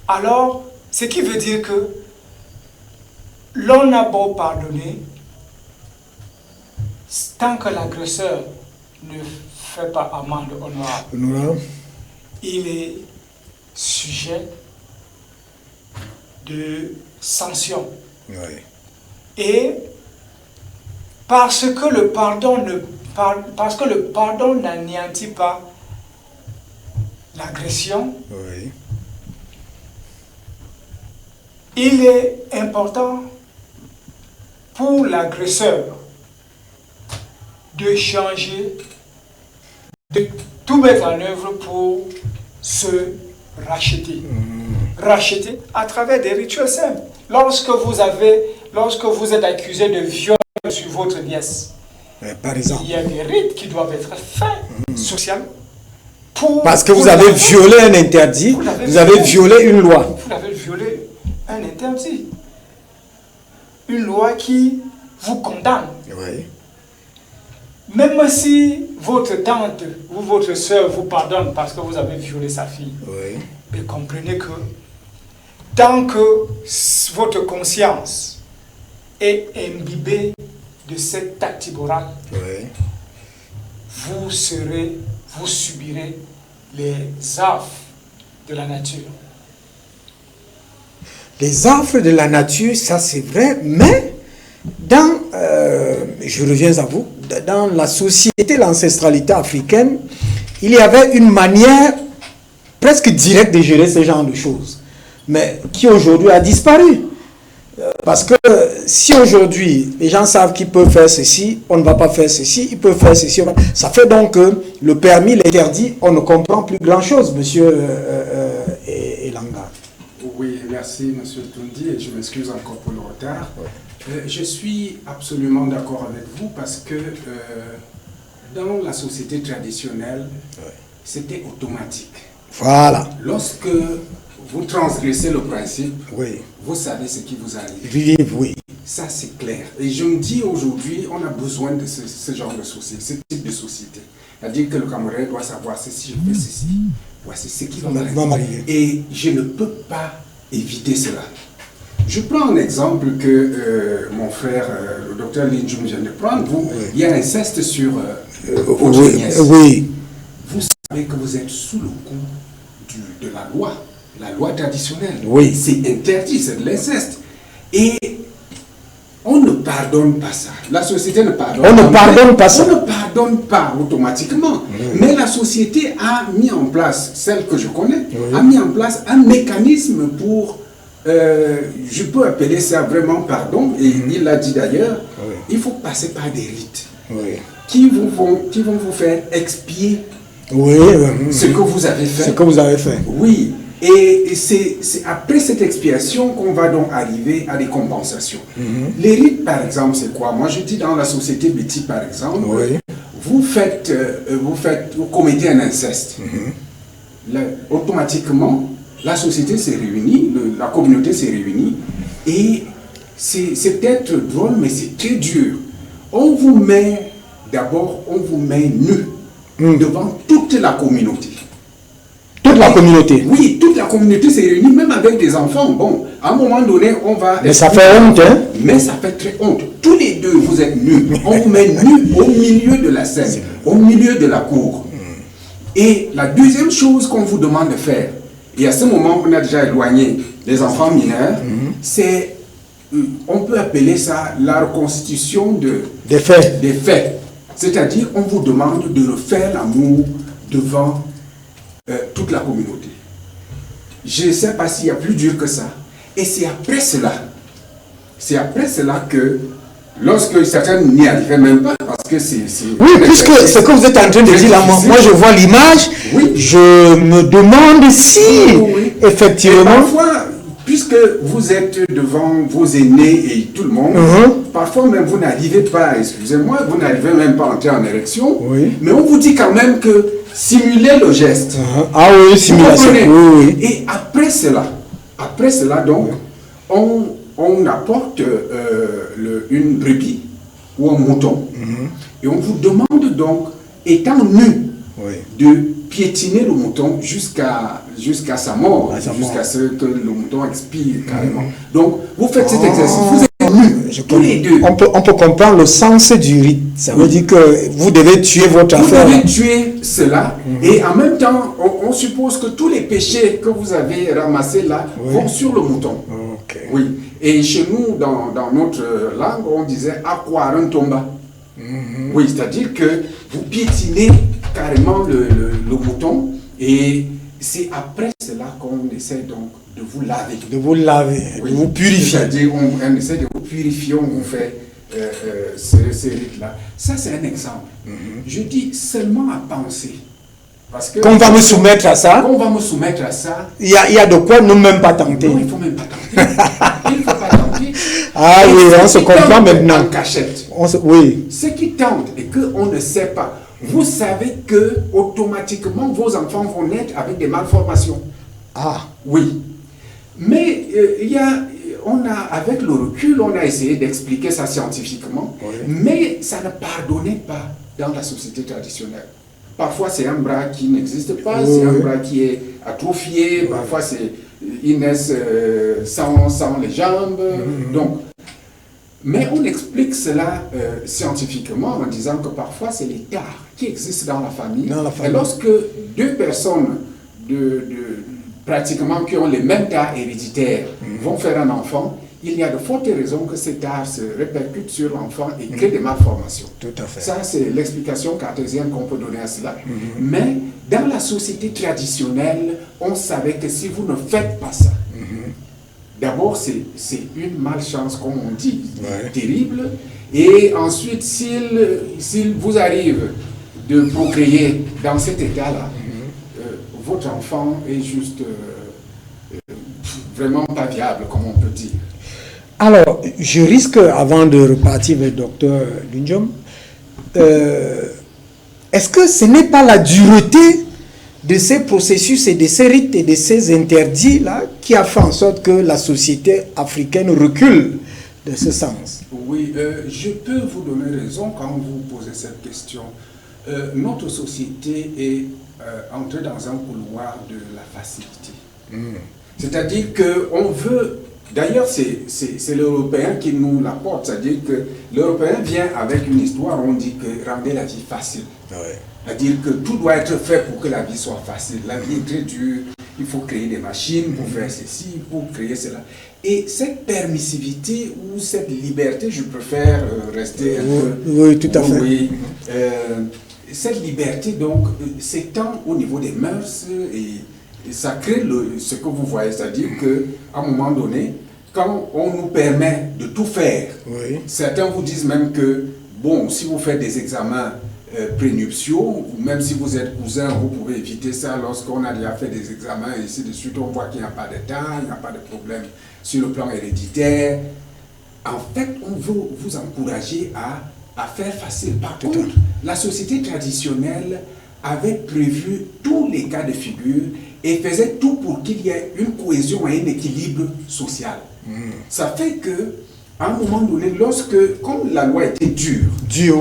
Alors, ce qui veut dire que l'on a beau pardonner, tant que l'agresseur ne fait pas amende honorable, il est sujet de sanction. Oui. Et parce que le pardon n'anéantit pas l'agression, oui, il est important pour l'agresseur de changer, de tout mettre en œuvre pour se racheter. Racheter à travers des rituels simples. Lorsque vous êtes accusé de viol sur votre nièce, par exemple, il y a des rites qui doivent être faits socialement. Parce que vous avez violé un interdit, vous avez violé une loi. Vous avez violé un interdit. Une loi qui vous condamne. Oui. Même si votre tante ou votre soeur vous pardonne parce que vous avez violé sa fille, oui, mais comprenez que tant que votre conscience est imbibée de cet acte immoral, oui, vous subirez les affres de la nature. Les affres de la nature, ça c'est vrai, mais dans, je reviens à vous, dans la société, l'ancestralité africaine, il y avait une manière presque directe de gérer ce genre de choses, mais qui aujourd'hui a disparu. Parce que si aujourd'hui, les gens savent qu'ils peuvent faire ceci, on ne va pas faire ceci, ils peuvent faire ceci, ça fait donc que le permis, l'interdit, on ne comprend plus grand-chose, monsieur Elanga. Oui, merci, monsieur Tundi, et je m'excuse encore pour le retard. Je suis absolument d'accord avec vous parce que dans la société traditionnelle, c'était automatique. Voilà. Lorsque vous transgressez le principe, oui, vous savez ce qui vous arrive. Oui, oui. Ça, c'est clair. Et je me dis aujourd'hui, on a besoin de ce genre de société, ce type de société. C'est-à-dire que le Camerounais doit savoir si je fais ceci, voici ce qui va Va m'arriver. Et je ne peux pas éviter cela. Je prends un exemple que mon frère, le docteur Linjum, vient de prendre. Il y a un inceste sur votre nièce. Oui. Vous savez que vous êtes sous le coup de la loi traditionnelle. Oui. C'est interdit, c'est de l'inceste. Et on ne pardonne pas ça. La société ne pardonne On ne pardonne pas ça. On ne pardonne pas automatiquement. Mais la société a mis en place, celle que je connais, a mis en place un mécanisme pour, je peux appeler ça vraiment pardon, et il l'a dit d'ailleurs, il faut passer par des rites qui vont vous faire expier ce que vous avez fait. Ce que vous avez fait. Oui. Et c'est après cette expiation qu'on va donc arriver à des compensations. Les rites, par exemple, c'est quoi? Moi, je dis dans la société Betty, par exemple, vous commettez un inceste. Automatiquement, la société s'est réunie, la communauté s'est réunie, et c'est peut-être drôle, mais c'est très dur. On vous met nu devant toute la communauté. Toute la communauté. Oui, toute la communauté s'est réunie, même avec des enfants. Bon, à un moment donné, on va... Mais ça fait honte, hein? Mais ça fait très honte. Tous les deux, vous êtes nus. On vous met nus au milieu de la scène, au milieu de la cour. Et la deuxième chose qu'on vous demande de faire, et à ce moment, on a déjà éloigné les enfants mineurs, c'est, on peut appeler ça la reconstitution des faits. Des faits. C'est-à-dire, on vous demande de refaire l'amour devant toute la communauté. Je ne sais pas s'il y a plus dur que ça. Et c'est après cela que, lorsque certains n'y arrivaient même pas, parce que c'est... Oui, puisque ce que vous êtes en train de dire là, moi je vois l'image, je me demande si, effectivement... Et parfois, puisque vous êtes devant vos aînés et tout le monde, parfois même vous n'arrivez pas, excusez-moi, vous n'arrivez même pas à entrer en érection, mais on vous dit quand même que simulez le geste. Ah oui, simulation. Oui. Et après cela donc, on apporte une brebis ou un mouton, et on vous demande donc, étant nu, de piétiner le mouton jusqu'à sa mort, jusqu'à ce que le mouton expire carrément. Donc, vous faites cet exercice, vous êtes nus, tous les deux. On peut comprendre le sens du rite. Ça veut dire que vous devez tuer votre affaire. Vous devez tuer cela, et en même temps, on suppose que tous les péchés que vous avez ramassés là vont sur le mouton. Oui. Et chez nous, dans notre langue, on disait « aquaran tomba ». Oui, c'est-à-dire que vous piétinez carrément le mouton, et c'est après cela qu'on essaie donc de vous laver. De vous laver, de vous purifier. C'est-à-dire on essaie de vous purifier, on vous fait ces rites-là. Ça, c'est un exemple. Je dis seulement à penser. Qu'on va me soumettre à ça. Qu'on va me soumettre à ça. Il y a de quoi ne même pas tenter. Non, il ne faut même pas tenter. Il ne faut pas tenter. Ah oui, on se comprend maintenant. En cachette. Oui. Ce qui tente et qu'on ne sait pas, vous savez que automatiquement vos enfants vont naître avec des malformations. Ah. Oui. Mais avec le recul, on a essayé d'expliquer ça scientifiquement, mais ça ne pardonnait pas dans la société traditionnelle. Parfois, c'est un bras qui n'existe pas, c'est un bras qui est atrophié, parfois, ils naissent sans les jambes. Donc, mais on explique cela scientifiquement en disant que parfois, c'est les tares qui existent dans la famille. Et lorsque deux personnes pratiquement qui ont les mêmes tares héréditaires vont faire un enfant, il y a de fortes raisons que ces tares se répercutent sur l'enfant et créent des malformations. Tout à fait. Ça, c'est l'explication cartésienne qu'on peut donner à cela. Mais dans la société traditionnelle, on savait que si vous ne faites pas ça, d'abord, c'est une malchance, comme on dit, terrible. Et ensuite, s'il vous arrive de procréer dans cet état-là, votre enfant est juste vraiment pas viable, comme on peut dire. Alors, je risque, avant de repartir avec le docteur Linjum, est-ce que ce n'est pas la dureté de ces processus et de ces rites et de ces interdits-là qui a fait en sorte que la société africaine recule de ce sens? Oui, je peux vous donner raison quand vous posez cette question. notre société est entrée dans un couloir de la facilité. C'est-à-dire qu'on veut, d'ailleurs c'est l'Européen qui nous l'apporte, c'est-à-dire que l'Européen vient avec une histoire, on dit que rendez la vie facile. Ouais. C'est-à-dire que tout doit être fait pour que la vie soit facile. La vie est très dure, il faut créer des machines pour faire ceci, pour créer cela. Et cette permissivité ou cette liberté, je préfère rester un peu... Oui, tout à fait. Oui, cette liberté, donc, s'étend au niveau des mœurs et ça crée ce que vous voyez, c'est-à-dire qu'à un moment donné, quand on nous permet de tout faire, Oui. certains vous disent même que, bon, si vous faites des examens prénuptiaux, ou même si vous êtes cousin, vous pouvez éviter ça lorsqu'on a déjà fait des examens et ainsi de suite, on voit qu'il n'y a pas de temps, il n'y a pas de problème sur le plan héréditaire. En fait, on veut vous encourager à faire facile. Par contre, la société traditionnelle avait prévu tous les cas de figure et faisait tout pour qu'il y ait une cohésion et un équilibre social. Ça fait que, à un moment donné, comme la loi était dure,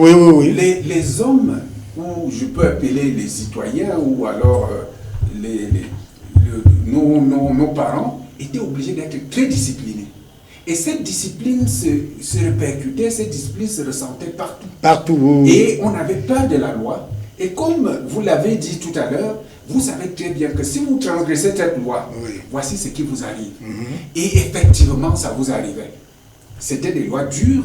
Oui. les hommes, ou je peux appeler les citoyens, ou alors nos parents, étaient obligés d'être très disciplinés. Et cette discipline se répercutait, cette discipline se ressentait partout. Partout. Et on avait peur de la loi. Et comme vous l'avez dit tout à l'heure, vous savez très bien que si vous transgressez cette loi, voici ce qui vous arrive. Et effectivement, ça vous arrivait. C'était des lois dures,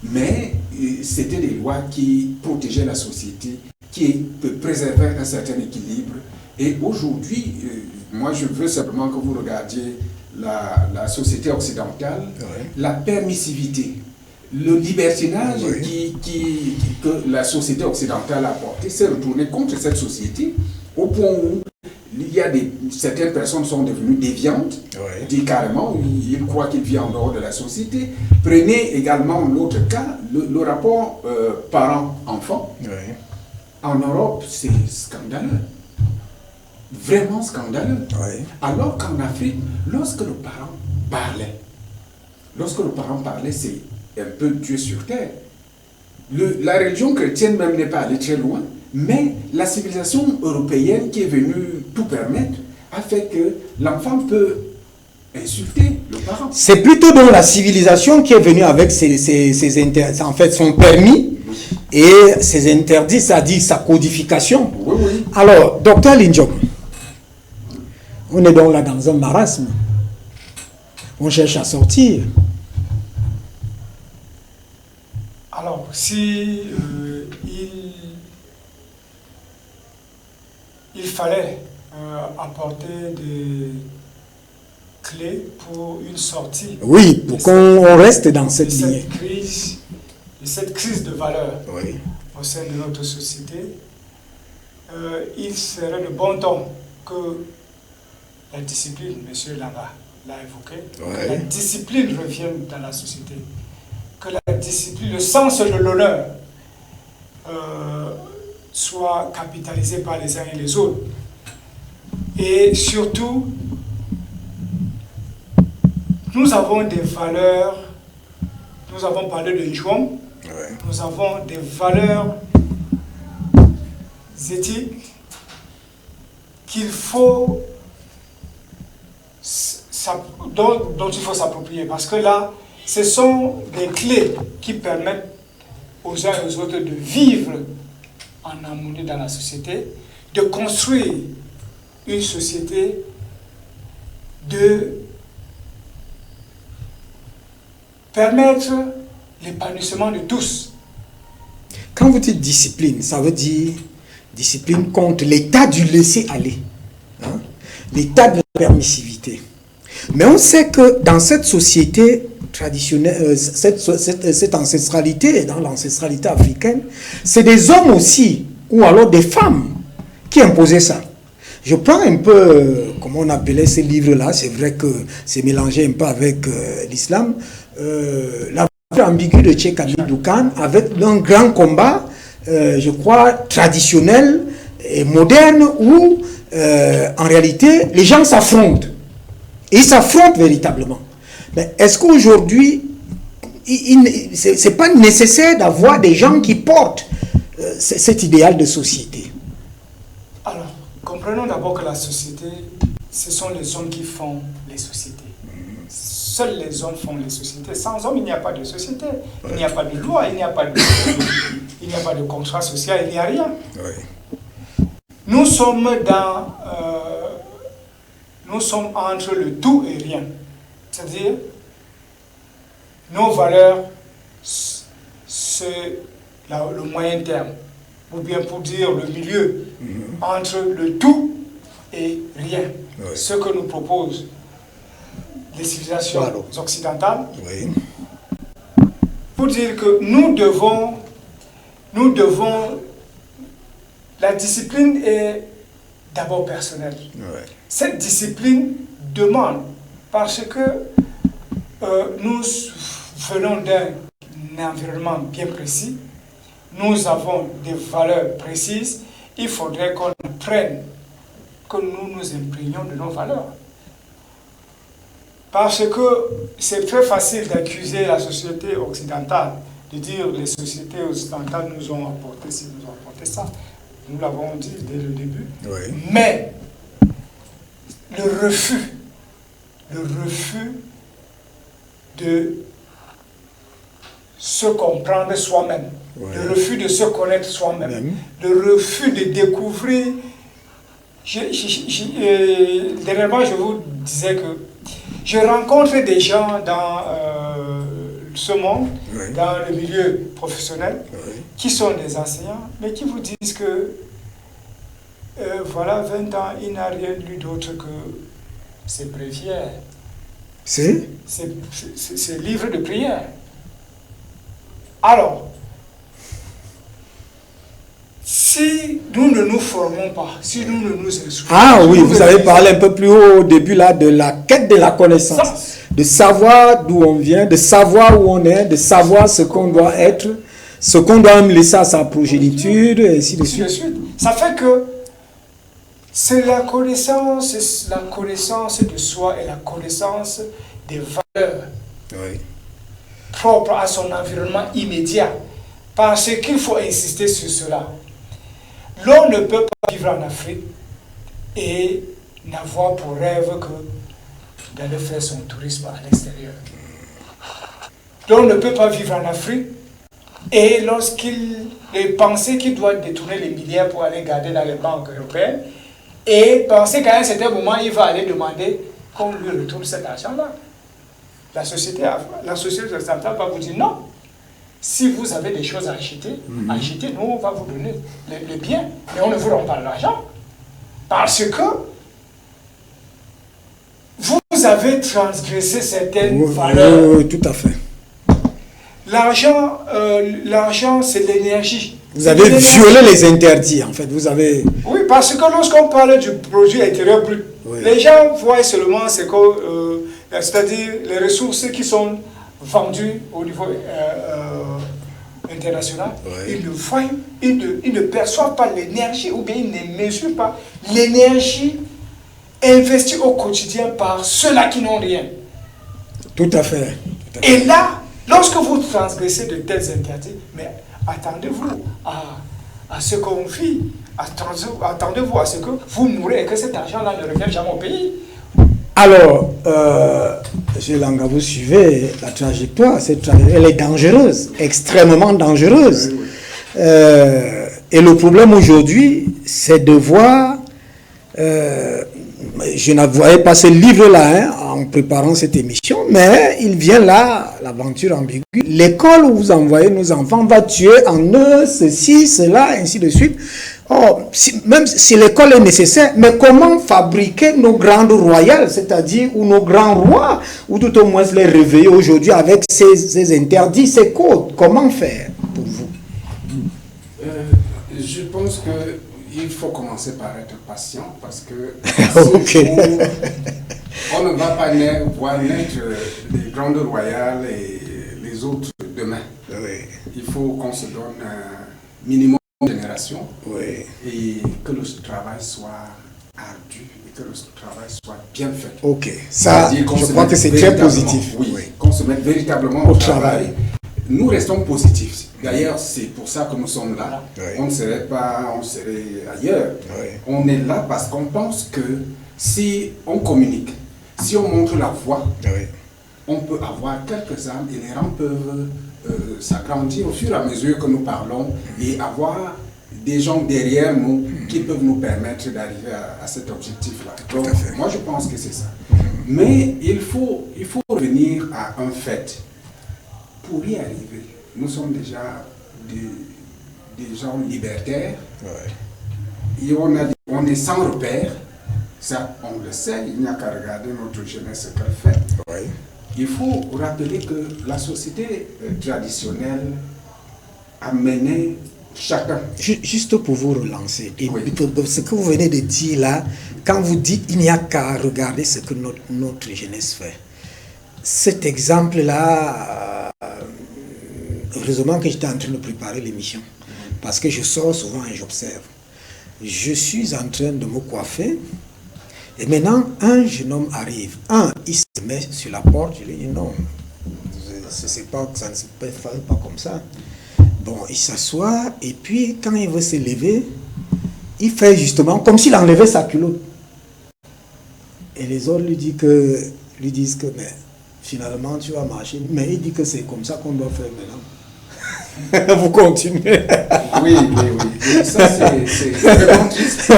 mais c'était des lois qui protégeaient la société, qui préservaient un certain équilibre. Et aujourd'hui, moi je veux simplement que vous regardiez la société occidentale, la permissivité, le libertinage que la société occidentale a apporté s'est retourné contre cette société au point où certaines personnes sont devenues déviantes, dit carrément, ils croient qu'ils vivent en dehors de la société. Prenez également l'autre cas, le rapport parent-enfant. En Europe, c'est scandaleux. Vraiment scandaleux. Alors qu'en Afrique, lorsque le parent parlait, c'est un peu Dieu sur terre. La religion chrétienne même n'est pas allée très loin, mais la civilisation européenne qui est venue tout permettre a fait que l'enfant peut insulter le parent. C'est plutôt donc la civilisation qui est venue avec en fait son permis et ses interdits, c'est-à-dire sa codification. Oui. Alors, docteur Linjom, on est donc là dans un marasme. On cherche à sortir. Alors, si il fallait apporter des clés pour une sortie. Oui, pour qu'on reste dans cette lignée. Cette crise de valeur au sein de notre société, il serait de bon ton que la discipline, M. Langa l'a évoqué, que la discipline revienne dans la société, que la discipline, le sens de l'honneur soit capitalisé par les uns et les autres. Et surtout, nous avons des valeurs, nous avons parlé de Njouam, nous avons des valeurs éthiques qu'il faut dont il faut s'approprier, parce que là, ce sont des clés qui permettent aux uns et aux autres de vivre en harmonie dans la société, de construire une société, de permettre l'épanouissement de tous. Quand vous dites discipline, ça veut dire discipline contre l'état du laisser-aller, l'état de la permissivité. Mais on sait que dans cette société traditionnelle, cette ancestralité, dans l'ancestralité africaine, c'est des hommes aussi, ou alors des femmes, qui imposaient ça. Je prends un peu, comment on appelait ces livres-là, c'est vrai que c'est mélangé un peu avec l'islam, la ambiguë de Cheikh Hamidou Doukan, avec un grand combat, je crois, traditionnel et moderne, où en réalité, les gens s'affrontent. Et ils s'affrontent véritablement. Mais est-ce qu'aujourd'hui, c'est pas nécessaire d'avoir des gens qui portent cet idéal de société? Alors, comprenons d'abord que la société, ce sont les hommes qui font les sociétés. Seuls les hommes font les sociétés. Sans hommes, il n'y a pas de société. Il n'y a pas de loi, il n'y a pas de contrat social, il n'y a rien. Oui. Nous sommes entre le tout et rien. C'est-à-dire, nos valeurs, c'est le moyen terme, ou bien pour dire le milieu, entre le tout et rien. Oui. Ce que nous proposent les civilisations occidentales, Oui. pour dire que nous devons, la discipline est d'abord personnelle. Oui. Cette discipline demande, parce que nous venons d'un environnement bien précis, nous avons des valeurs précises, il faudrait qu'on apprenne, que nous nous imprégnions de nos valeurs. Parce que c'est très facile d'accuser la société occidentale, de dire les sociétés occidentales nous ont apporté ci, nous ont apporté ça. Nous l'avons dit dès le début. Oui. Mais le refus de se comprendre soi-même, Ouais. le refus de se connaître soi-même, le refus de découvrir. Dernièrement, je vous disais que je rencontre des gens dans ce monde, Oui. dans le milieu professionnel, Oui. qui sont des enseignants, mais qui vous disent que voilà, 20 ans, il n'a rien lu d'autre que ses prières. C'est Ces livres de prière. Alors, si nous ne nous formons pas, si nous ne nous instruisons pas... Ah oui, si nous vous ne avez lisons parlé un peu plus haut au début là de la quête de la connaissance, de savoir d'où on vient, de savoir où on est, de savoir ce qu'on doit être, ce qu'on doit même laisser à sa progéniture, et ainsi de ainsi de suite. suite. Ça fait que c'est la connaissance de soi et la connaissance des valeurs Oui. propres à son environnement immédiat. Parce qu'il faut insister sur cela. L'on ne peut pas vivre en Afrique et n'avoir pour rêve que d'aller faire son tourisme à l'extérieur. L'on ne peut pas vivre en Afrique et lorsqu'il penser qu'il doit détourner les milliards pour aller garder dans les banques européennes et penser qu'à un certain moment, il va aller demander qu'on lui retourne cet argent-là. La société occidentale va vous dire non. Si vous avez des choses à acheter, achetez, nous on va vous donner les biens, mais on ne vous rend pas l'argent. Parce que vous avez transgressé certaines valeurs. Oui, tout à fait. L'argent, c'est l'énergie. Vous avez violé les interdits, en fait. Vous avez... Oui, parce que lorsqu'on parle du produit intérieur brut, Oui. les gens voient seulement c'est-à-dire les ressources qui sont vendues au niveau international. Oui. Ils ne perçoivent pas l'énergie ou bien ils ne mesurent pas l'énergie investie au quotidien par ceux-là qui n'ont rien. Tout à fait. Et là, lorsque vous transgressez de tels interdits, mais attendez-vous à ce qu'on vit, attendez-vous à ce que vous mourrez et que cet argent-là ne revienne jamais au pays. Alors, M. Langa, vous suivez la trajectoire. Elle est dangereuse, extrêmement dangereuse. Et le problème aujourd'hui, c'est de voir... je ne voyais pas ce livre-là en préparant cette émission, mais il vient là, l'aventure ambiguë. L'école où vous envoyez nos enfants va tuer en eux ceci, cela, ainsi de suite. Oh, même si l'école est nécessaire, mais comment fabriquer nos grandes royales, c'est-à-dire ou nos grands rois, ou tout au moins les réveiller aujourd'hui avec ces interdits, ces codes? Comment faire pour vous? Je pense qu'il faut commencer par être patient parce que Okay. on ne va pas voir naître les grandes royales et les autres demain. Oui. Il faut qu'on se donne un minimum de génération Oui. et que le travail soit ardu et que le travail soit bien fait. Ok, ça, C'est-à-dire qu'on je se crois mette que c'est très véritablement- positif. Oui, qu'on se mette véritablement au travail nous restons positifs. D'ailleurs, c'est pour ça que nous sommes là. Oui. On serait ailleurs. Oui. On est là parce qu'on pense que si on communique, si on montre la voie, Oui. on peut avoir quelques âmes et les rangs peuvent s'agrandir au fur et à mesure que nous parlons et avoir des gens derrière nous qui peuvent nous permettre d'arriver à cet objectif-là. Donc, à fait. moi, je pense que c'est ça. Mais il faut revenir à un fait. Pour y arriver, nous sommes déjà des gens libertaires. Oui. Et on est sans repère. Ça, on le sait, il n'y a qu'à regarder notre jeunesse ce qu'elle fait. Oui. Il faut rappeler que la société traditionnelle a mené chacun. Juste pour vous relancer, et Oui. ce que vous venez de dire là, quand vous dites il n'y a qu'à regarder ce que notre jeunesse fait, cet exemple-là, heureusement que j'étais en train de préparer l'émission, parce que je sors souvent et j'observe. Je suis en train de me coiffer, et maintenant, un jeune homme arrive. Il se met sur la porte, je lui dis non, c'est pas, ça ne se peut pas comme ça. Bon, il s'assoit, et puis quand il veut se lever, il fait justement comme s'il enlevait sa culotte. Et les autres lui disent que mais, finalement tu vas marcher. Mais il dit que c'est comme ça qu'on doit faire maintenant. Vous continuez. Oui. Et ça, c'est vraiment triste.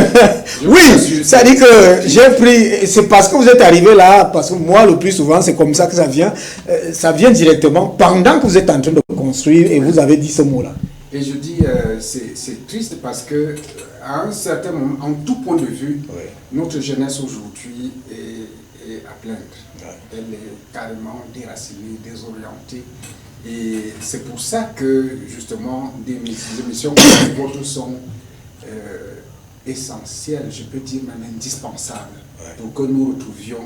Oui, ça dit que j'ai pris, c'est parce que vous êtes arrivé là, parce que moi le plus souvent c'est comme ça que ça vient directement pendant que vous êtes en train de construire et vous avez dit ce mot-là. Et je dis, c'est triste parce que à un certain moment, en tout point de vue, Oui. notre jeunesse aujourd'hui est à plaindre. Ouais. Elle est carrément déracinée, désorientée. Et c'est pour ça que, justement, des émissions comme les vôtres sont essentielles, je peux dire même indispensables, Ouais. pour que nous retrouvions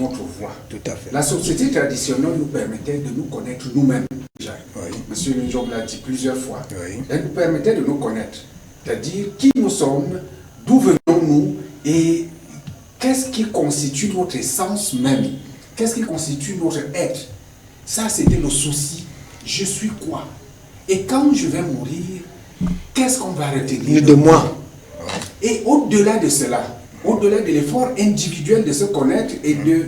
notre voie. Tout à fait. La société traditionnelle nous permettait de nous connaître nous-mêmes. Déjà. Oui. Monsieur Njom l'a dit plusieurs fois. Oui. Elle nous permettait de nous connaître, c'est-à-dire qui nous sommes, d'où venons-nous et qu'est-ce qui constitue notre essence même, qu'est-ce qui constitue notre être. Ça, c'était le souci. Je suis quoi? Et quand je vais mourir, qu'est-ce qu'on va retenir De moi. Et au-delà de cela, au-delà de l'effort individuel de se connaître et de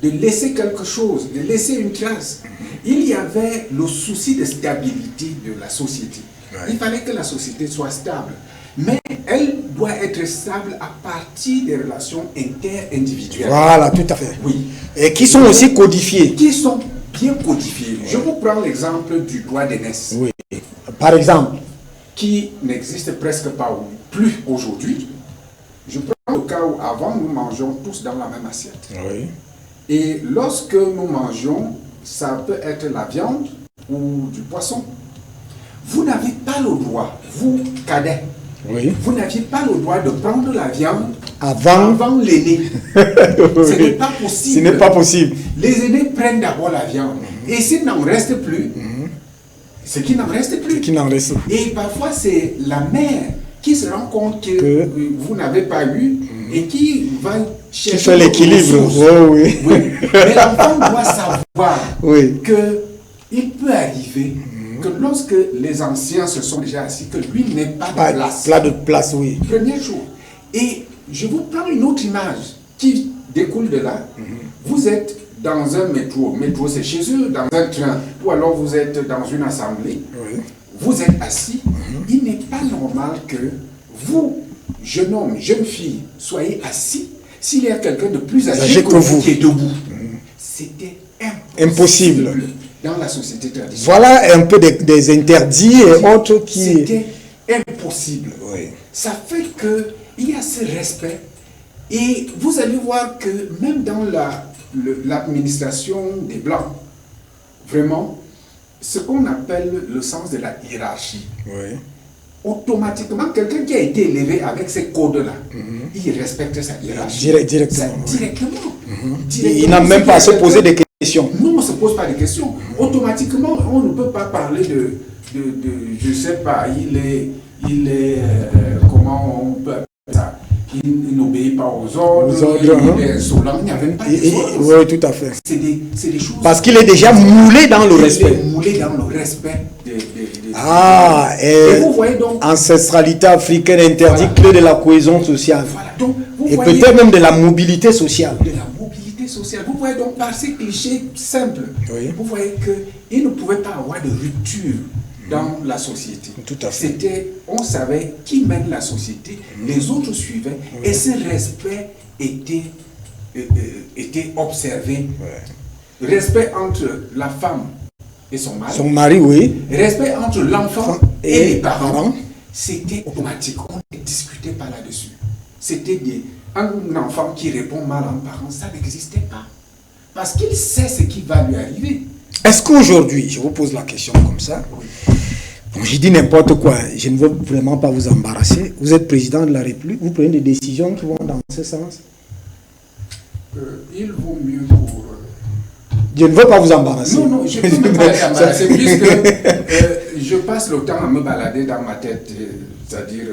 laisser quelque chose, de laisser une trace, il y avait le souci de stabilité de la société. Ouais. Il fallait que la société soit stable. Mais elle doit être stable à partir des relations inter-individuelles. Voilà, tout à fait. Oui. Et qui sont aussi codifiés. Qui sont bien codifiées. Je vous prends l'exemple du droit d'aînesse, Oui. Par exemple. qui n'existe presque pas ou plus aujourd'hui. Je prends le cas où avant nous mangeons tous dans la même assiette. Oui. Et lorsque nous mangeons, ça peut être la viande ou du poisson. Vous n'avez pas le droit, vous, cadets, Oui. vous n'aviez pas le droit de prendre la viande Avant. l'aîné. Ce n'est pas Ce possible. n'est pas possible. Les aînés prennent d'abord la viande. Et s'il n'en reste plus, c'est qu'il n'en reste plus. Qui n'en reste. Et parfois, c'est la mère qui se rend compte que Que- vous n'avez pas eu et qui va Qui chercher fait l'équilibre. d'autres ressources. Oh, oui. Oui. Mais l'enfant doit savoir Oui. qu'il peut arriver que lorsque les anciens se sont déjà assis, que lui n'ait pas Pas de place. plat de place, oui. Premier jour. Et je vous prends une autre image qui découle de là. Vous êtes dans un métro. Métro, c'est chez eux, dans un train. Ou alors vous êtes dans une assemblée. Oui. Vous êtes assis. Il n'est pas normal que vous, jeune homme, jeune fille, soyez assis s'il y a quelqu'un de plus âgé que vous qui est debout. C'était impossible dans la société traditionnelle. Voilà un peu des interdits et autres qui... C'était impossible. Oui. Ça fait qu'il y a ce respect. Et vous allez voir que même dans l'administration des Blancs, vraiment, ce qu'on appelle le sens de la hiérarchie, Oui. automatiquement, quelqu'un qui a été élevé avec ces codes-là, il respecte sa hiérarchie. Directement. Ça, Oui. directement. Il n'a même pas à se poser des questions. Nous, on ne se pose pas de questions. Automatiquement, on ne peut pas parler de je sais pas, il est comment on peut appeler ça, il n'obéit pas aux ordres, il est insolent, il n'y a même pas de Oui, tout à fait. C'est des choses... Parce qu'il est déjà moulé dans le respect. Il est moulé dans le respect des et vous voyez donc... Ancestralité africaine interdit clé de la cohésion sociale. Voilà, donc vous et voyez... peut-être même de la mobilité sociale. De la mobilité sociale. Vous voyez donc par ces clichés simples, oui. Vous voyez qu'il ne pouvait pas avoir de rupture dans la société. Tout à fait. On savait qui mène la société, les autres suivaient, et ce respect était observé. Respect entre la femme et son mari. Son mari, oui. Respect entre l'enfant et les parents. C'était automatique. On ne discutait pas là-dessus. C'était un enfant qui répond mal à un parent, ça n'existait pas. Parce qu'il sait ce qui va lui arriver. Est-ce qu'aujourd'hui, je vous pose la question comme ça, bon, je dis n'importe quoi, je ne veux vraiment pas vous embarrasser, vous êtes président de la République, vous prenez des décisions qui vont dans ce sens? Il vaut mieux pour... Je ne veux pas vous embarrasser. Non, je ne peux même pas t'embarrasser, puisque je passe le temps à me balader dans ma tête, c'est-à-dire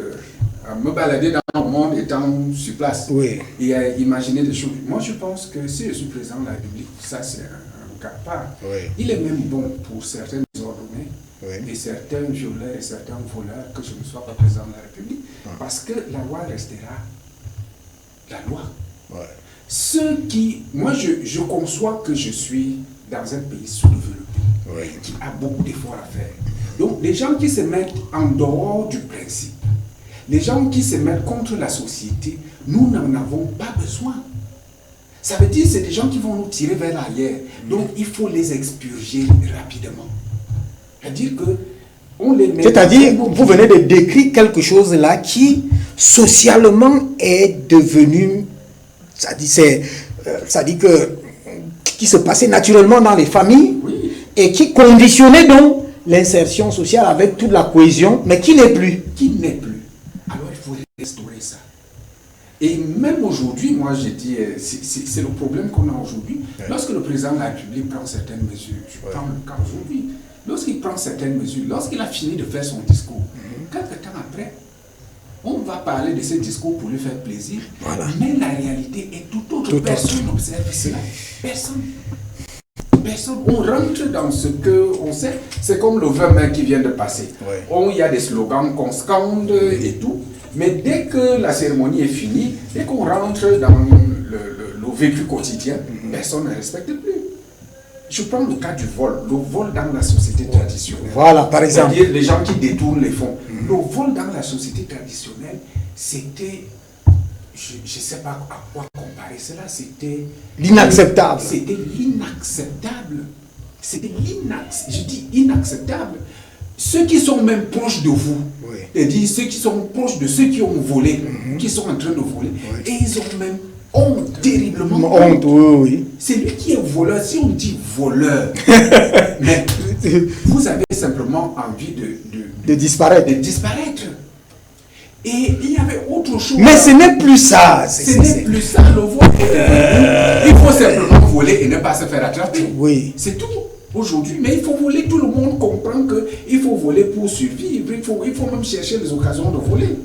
à me balader dans le monde étant sur place, et à imaginer des choses. Moi, je pense que si je suis président de la République, ça c'est un cas à part. Il est même bon pour certains désordonnés et certains violeurs et certains voleurs que je ne sois pas président de la République, parce que la loi restera la loi. Ceux qui... Moi, je conçois que je suis dans un pays sous-développé, qui a beaucoup d'efforts à faire. Donc, les gens qui se mettent en dehors du principe, les gens qui se mettent contre la société, nous n'en avons pas besoin. Ça veut dire que c'est des gens qui vont nous tirer vers l'arrière. Donc, il faut les expurger rapidement. C'est-à-dire que on les met... C'est-à-dire, vous venez de décrire quelque chose là qui, socialement, est devenu... Ça dit que... qui se passait naturellement dans les familles et qui conditionnait donc l'insertion sociale avec toute la cohésion, mais qui n'est plus. Qui n'est plus. Alors, il faut restaurer ça. Et même aujourd'hui, moi je dis, c'est le problème qu'on a aujourd'hui. Lorsque le président de la République prend certaines mesures, je prends le cas aujourd'hui, lorsqu'il prend certaines mesures, lorsqu'il a fini de faire son discours, quelques temps après, on va parler de ce discours pour lui faire plaisir, mais la réalité est tout autre. Personne n'observe cela. Personne. On rentre dans ce qu'on sait. C'est comme le 20 mai qui vient de passer. Il y a des slogans qu'on scande et tout. Mais dès que la cérémonie est finie, dès qu'on rentre dans le vécu quotidien, personne ne respecte plus. Je prends le cas du vol. Le vol dans la société traditionnelle. Voilà, par exemple. C'est-à-dire les gens qui détournent les fonds. Le vol dans la société traditionnelle, c'était... Je ne sais pas à quoi comparer cela. C'était... l'inacceptable. C'était l'inacceptable. C'était l'inacceptable. Je dis inacceptable. Ceux qui sont même proches de vous, c'est-à-dire ceux qui sont proches de ceux qui ont volé, qui sont en train de voler, et ils ont même honte, terriblement honte. C'est lui qui est voleur. Si on dit voleur, mais vous avez simplement envie de disparaître. Et il y avait autre chose. Mais ce n'est plus ça. Ce n'est plus ça. Le vol il faut simplement voler et ne pas se faire attraper. C'est tout. Aujourd'hui, mais il faut voler, tout le monde comprend qu'il faut voler pour survivre, il faut même chercher les occasions de voler.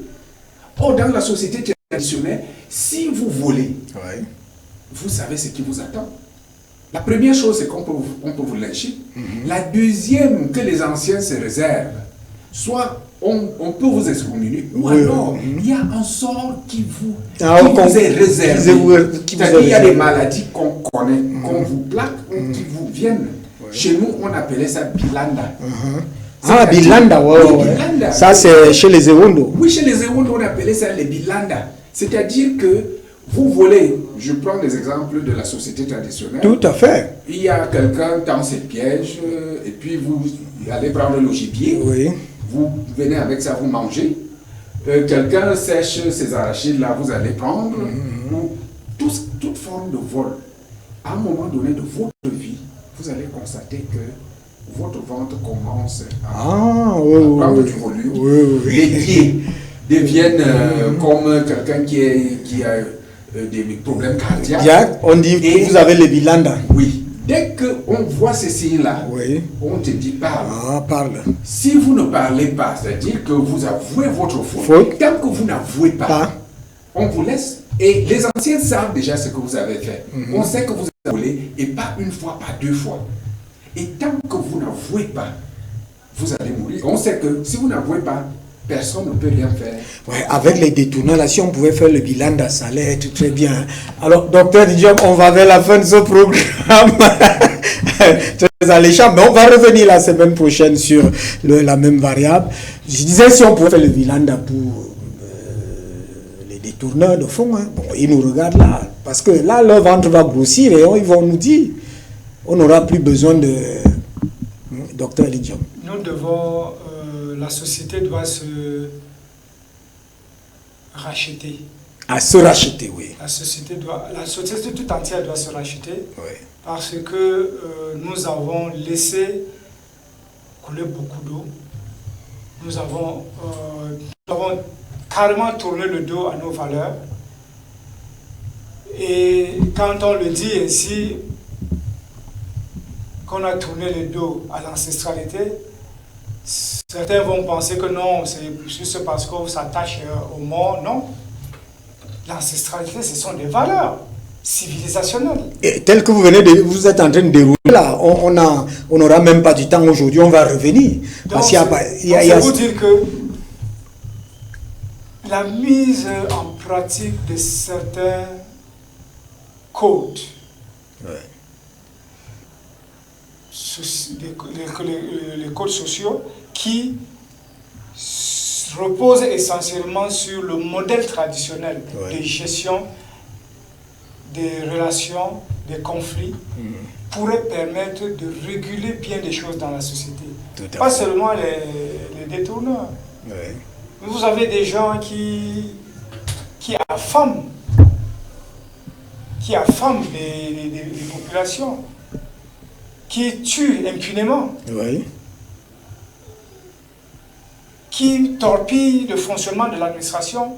Or, dans la société traditionnelle, si vous volez, vous savez ce qui vous attend. La première chose, c'est qu'on peut vous lyncher. La deuxième, que les anciens se réservent, soit on peut vous excommunier, ou alors il y a un sort qui vous est réservé. C'est-à-dire qu'il y a des maladies qu'on connaît, qu'on vous plaque, ou qui vous viennent. Chez nous, on appelait ça Bilanda. Bilanda, Bilanda. Ça, c'est chez les Ewondo. Oui, chez les Ewondo, on appelait ça les Bilanda. C'est-à-dire que vous volez, je prends des exemples de la société traditionnelle. Tout à fait. Il y a quelqu'un dans ses pièges, et puis vous allez prendre le gibier. Vous venez avec ça, vous mangez. Quelqu'un sèche ses arachides, là, vous allez prendre. Toute forme de vol. À un moment donné de votre vie, vous allez constater que votre ventre commence à prendre du volume. Les pieds deviennent comme quelqu'un qui a des problèmes cardiaques. On dit que vous avez les bilanda. Oui. Dès qu'on voit ces signes-là, on te dit parle. Parle. Si vous ne parlez pas, c'est-à-dire que vous avouez votre faute, tant que vous n'avouez pas, On vous laisse. Et les anciens savent déjà ce que vous avez fait. On sait que vous avez volé, et pas une fois, pas deux fois. Et tant que vous n'avouez pas, vous allez mourir. On sait que si vous n'avouez pas, personne ne peut rien faire. Ouais, avec les détournants, là, si on pouvait faire le bilan, ça allait être très bien. Alors, docteur Diop, on va vers la fin de ce programme. Très alléchant, mais on va revenir la semaine prochaine sur la même variable. Je disais, si on pouvait faire le bilan pour les détourneurs de fonds, hein. Bon, ils nous regardent là, parce que là, leur ventre va grossir et ils vont nous dire, on n'aura plus besoin de docteur Diop. Nous devons, la société doit se racheter. À se racheter, oui. La société tout entière doit se racheter, Oui. parce que nous avons laissé couler beaucoup d'eau. Nous avons carrément tourné le dos à nos valeurs. Et quand on le dit ainsi, qu'on a tourné le dos à l'ancestralité, certains vont penser que non, c'est juste parce qu'on s'attache au mort. Non. L'ancestralité, ce sont des valeurs civilisationnelles. Et tel que vous êtes en train de dérouler là, on n'aura même pas du temps aujourd'hui, on va revenir. Parce qu'il y a vous dire que la mise en pratique de certains codes, ouais, les codes sociaux qui reposent essentiellement sur le modèle traditionnel, ouais, de gestion des relations, des conflits, pourrait permettre de réguler bien des choses dans la société. Pas seulement les détourneurs. Ouais. Vous avez des gens qui affament les populations, qui tuent impunément, oui, qui torpillent le fonctionnement de l'administration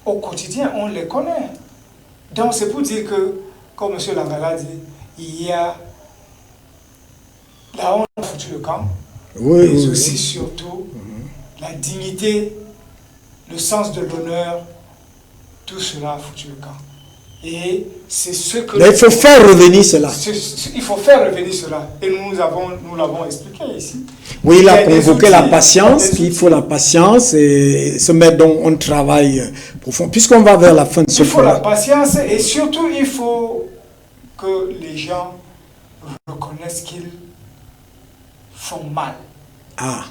au quotidien, on les connaît. Donc c'est pour dire que, comme M. Langala dit, il y a la honte a foutu le camp, oui, mais aussi surtout la dignité, le sens de l'honneur, tout cela a foutu le camp. Et c'est ce que... Mais il faut faire revenir cela. Il faut faire revenir cela. Et nous l'avons expliqué ici. Oui, il a convoqué la patience, qu'il faut la patience et se mettre dans un travail profond. Puisqu'on va vers la fin de ce Il faut la patience et surtout il faut que les gens reconnaissent qu'ils font mal. Ah,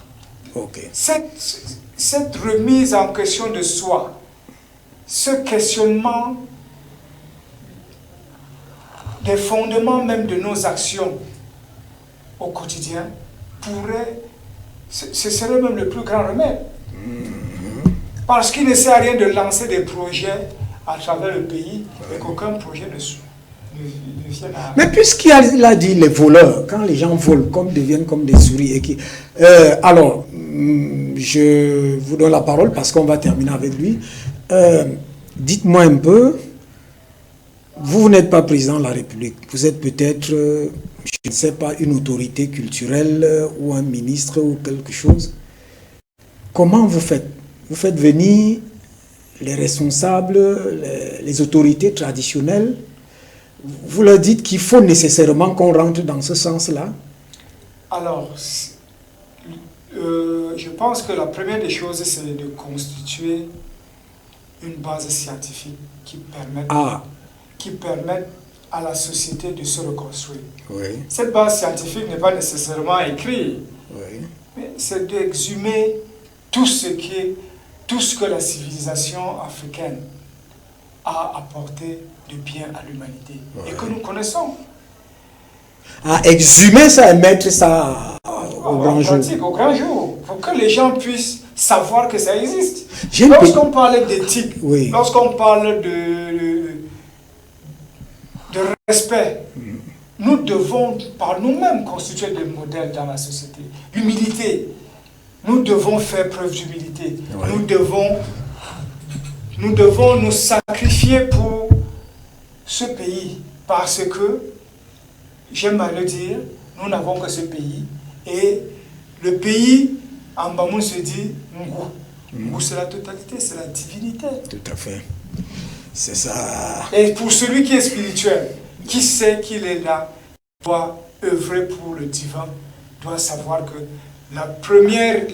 ok. Cette remise en question de soi, ce questionnement des fondements même de nos actions au quotidien ce serait même le plus grand remède. Parce qu'il ne sert à rien de lancer des projets à travers le pays et qu'aucun projet ne vienne à... Mais puisqu'il a dit les voleurs, quand les gens volent, deviennent comme des souris. Alors, je vous donne la parole parce qu'on va terminer avec lui. Dites-moi un peu, vous n'êtes pas président de la République, vous êtes peut-être, je ne sais pas, une autorité culturelle ou un ministre ou quelque chose. Comment vous faites? Vous faites venir les responsables, les autorités traditionnelles, vous leur dites qu'il faut nécessairement qu'on rentre dans ce sens-là? Alors, je pense que la première des choses, c'est de constituer une base scientifique qui permette à la société de se reconstruire. Oui. Cette base scientifique n'est pas nécessairement écrite, oui, mais c'est d'exhumer tout ce que la civilisation africaine a apporté de bien à l'humanité, oui, et que nous connaissons. À exhumer ça et mettre ça au grand jour. Au grand jour, pour que les gens puissent savoir que ça existe. Lorsqu'on parle d'éthique, oui, lorsqu'on parle de respect, nous devons par nous-mêmes constituer des modèles dans la société. L'humilité, nous devons faire preuve d'humilité. Oui. Nous devons nous sacrifier pour ce pays parce que, j'aime à le dire, nous n'avons que ce pays et le pays, en Bamoun se dit Ngou. Ou c'est la totalité, c'est la divinité. Tout à fait. C'est ça. Et pour celui qui est spirituel, qui sait qu'il est là, doit œuvrer pour le divin, doit savoir que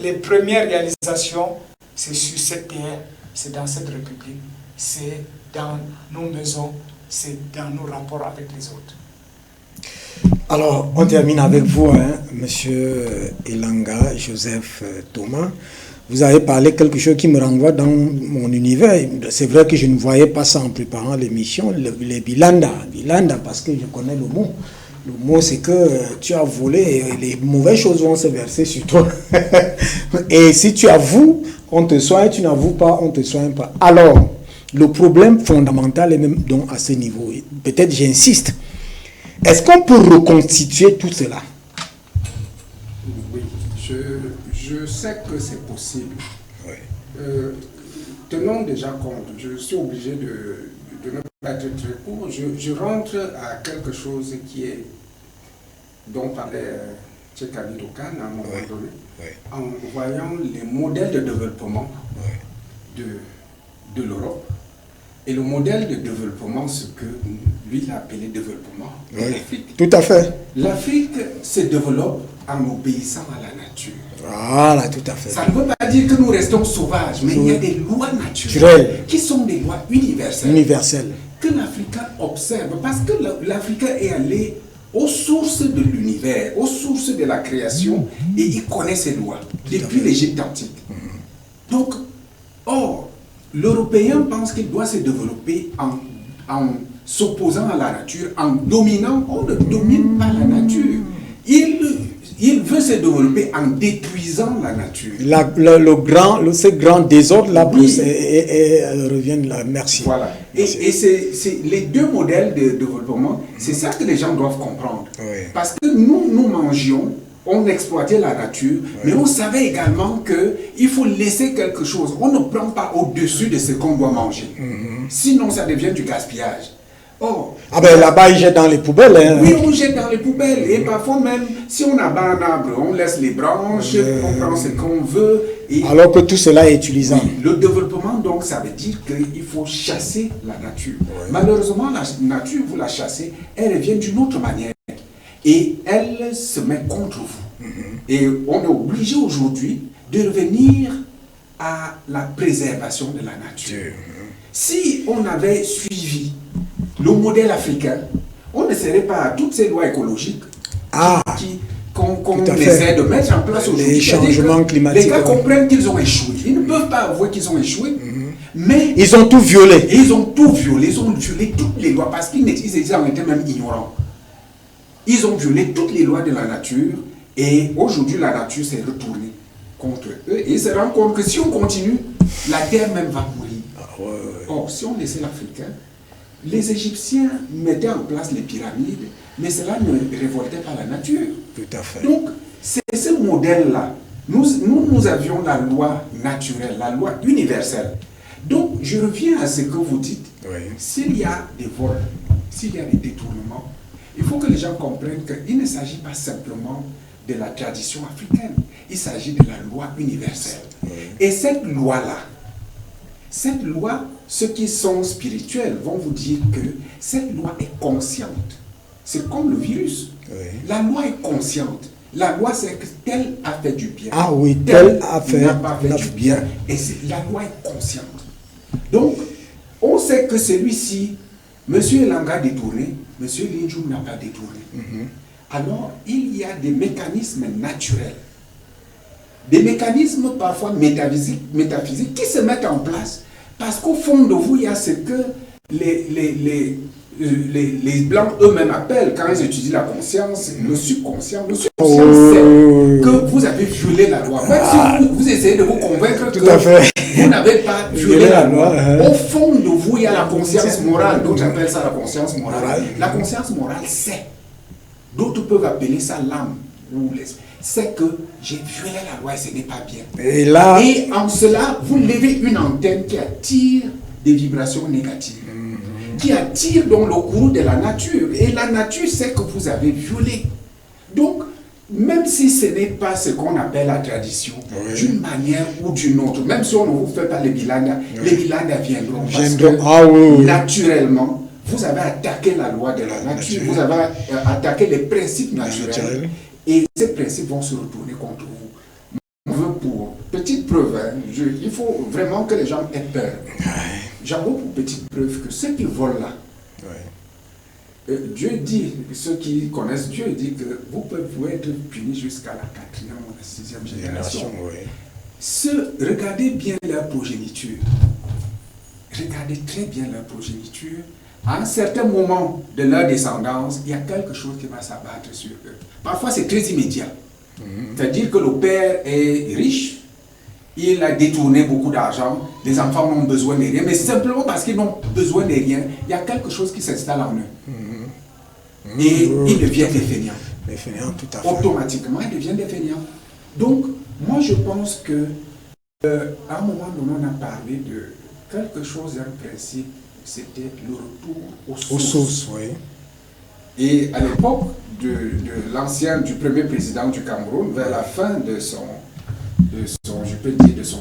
les premières réalisations, c'est sur cette terre, c'est dans cette république, c'est dans nos maisons, c'est dans nos rapports avec les autres. Alors, on termine avec vous, hein, Monsieur Elanga, Joseph Thomas. Vous avez parlé quelque chose qui me renvoie dans mon univers. C'est vrai que je ne voyais pas ça en préparant l'émission, les bilanda. Bilanda, parce que je connais le mot. Le mot, c'est que tu as volé et les mauvaises choses vont se verser sur toi. Et si tu avoues, on te soigne, tu n'avoues pas, on ne te soigne pas. Alors, le problème fondamental est même donc à ce niveau. Peut-être j'insiste. Est-ce qu'on peut reconstituer tout cela? Oui, je sais que c'est possible. Oui. Tenons déjà compte, je suis obligé de ne pas être très court. Je rentre à quelque chose qui est, dont parlait Tchekali Dokan à un moment donné, en voyant les modèles de développement de l'Europe. Et le modèle de développement, ce que lui il a appelé développement de l'Afrique. Tout à fait. L'Afrique se développe en obéissant à la nature. Voilà, tout à fait. Ça ne veut pas dire que nous restons sauvages, mais il y a des lois naturelles Naturelles. qui sont des lois universelles. Universel. Que l'Africain observe, parce que l'Africain est allé aux sources de l'univers, aux sources de la création, et il connaît ces lois depuis l'Égypte antique. Donc, l'Européen pense qu'il doit se développer en s'opposant à la nature, en dominant. On ne domine pas la nature. Il veut se développer en détruisant la nature. Ce grand désordre-là revient là. Merci. Voilà. Merci. Et c'est les deux modèles de développement, c'est ça que les gens doivent comprendre. Oui. Parce que nous mangions, on exploitait la nature, mais on savait également qu'il faut laisser quelque chose. On ne prend pas au-dessus de ce qu'on doit manger. Sinon, ça devient du gaspillage. Ah ben là-bas, ils jettent dans les poubelles. Hein. Oui, on jette dans les poubelles. Et parfois même, si on abat un arbre, on laisse les branches, on prend ce qu'on veut. Et alors que tout cela est utilisable. oui, le développement, donc, ça veut dire qu'il faut chasser la nature. Malheureusement, la nature, vous la chassez, elle revient d'une autre manière. Et elle se met contre vous. Et on est obligé aujourd'hui de revenir à la préservation de la nature. Si on avait suivi le modèle africain, on ne serait pas à toutes ces lois écologiques qu'on essaie de mettre en place aujourd'hui. Les changements climatiques. Les gars comprennent qu'ils ont échoué. Ils ne peuvent pas avouer qu'ils ont échoué, mais ils ont tout violé. Ils ont tout violé. Ils ont violé toutes les lois parce qu'ils en étaient même ignorants. Ils ont violé toutes les lois de la nature et aujourd'hui la nature s'est retournée contre eux et ils se rendent compte que si on continue, la terre même va mourir. Or, si on laissait l'Africain, les Égyptiens mettaient en place les pyramides, mais cela ne révoltait pas la nature. Tout à fait. Donc, c'est ce modèle-là. Nous avions la loi naturelle, la loi universelle. Donc, je reviens à ce que vous dites. S'il y a des vols, s'il y a des détournements, il faut que les gens comprennent qu'il ne s'agit pas simplement de la tradition africaine. Il s'agit de la loi universelle. Et cette loi-là, ceux qui sont spirituels vont vous dire que cette loi est consciente. C'est comme le virus. La loi est consciente. La loi, c'est que tel a fait du bien. Ah oui, tel a fait, n'a pas fait du bien. Et la loi est consciente. Donc, on sait que celui-ci, M. Elanga a détourné, M. Linjou n'a pas détourné. Alors, il y a des mécanismes naturels, des mécanismes parfois métaphysiques qui se mettent en place. Parce qu'au fond de vous, il y a ce que les Blancs eux-mêmes appellent, quand ils étudient la conscience, le subconscient. Le subconscient sait que vous avez violé la loi. Même si vous essayez de vous convaincre que vous n'avez pas violé la loi, au fond de vous, il y a la conscience morale. D'autres appellent ça la conscience morale. La conscience morale sait. D'autres peuvent appeler ça l'âme ou l'esprit. C'est que j'ai violé la loi et ce n'est pas bien. Et en cela, vous levez une antenne qui attire des vibrations négatives, qui attire donc le courroux de la nature. Et la nature sait que vous avez violé. Donc, même si ce n'est pas ce qu'on appelle la tradition, d'une manière ou d'une autre, même si on ne vous fait pas les bilanda viendront. Parce que naturellement, vous avez attaqué la loi de la nature, vous avez attaqué les principes naturels, et ces principes vont se retourner contre vous. Pour petite preuve, hein, il faut vraiment que les gens aient peur. J'en veux pour petite preuve que ceux qui volent là, Dieu dit, ceux qui connaissent Dieu dit que vous pouvez être punis jusqu'à la 4e ou la 6e génération. Regardez bien leur progéniture. Regardez très bien leur progéniture. À un certain moment de leur descendance, il y a quelque chose qui va s'abattre sur eux. Parfois, c'est très immédiat. C'est-à-dire que le père est riche, il a détourné beaucoup d'argent, les enfants n'ont besoin de rien, mais simplement parce qu'ils n'ont besoin de rien, il y a quelque chose qui s'installe en eux. Et ils deviennent des fainéants. Tout à fait. Automatiquement, ils deviennent des fainéants. Donc, moi, je pense que à un moment donné, on a parlé de quelque chose, un principe, c'était le retour aux sources. Et à l'époque du premier président du Cameroun, vers la fin de son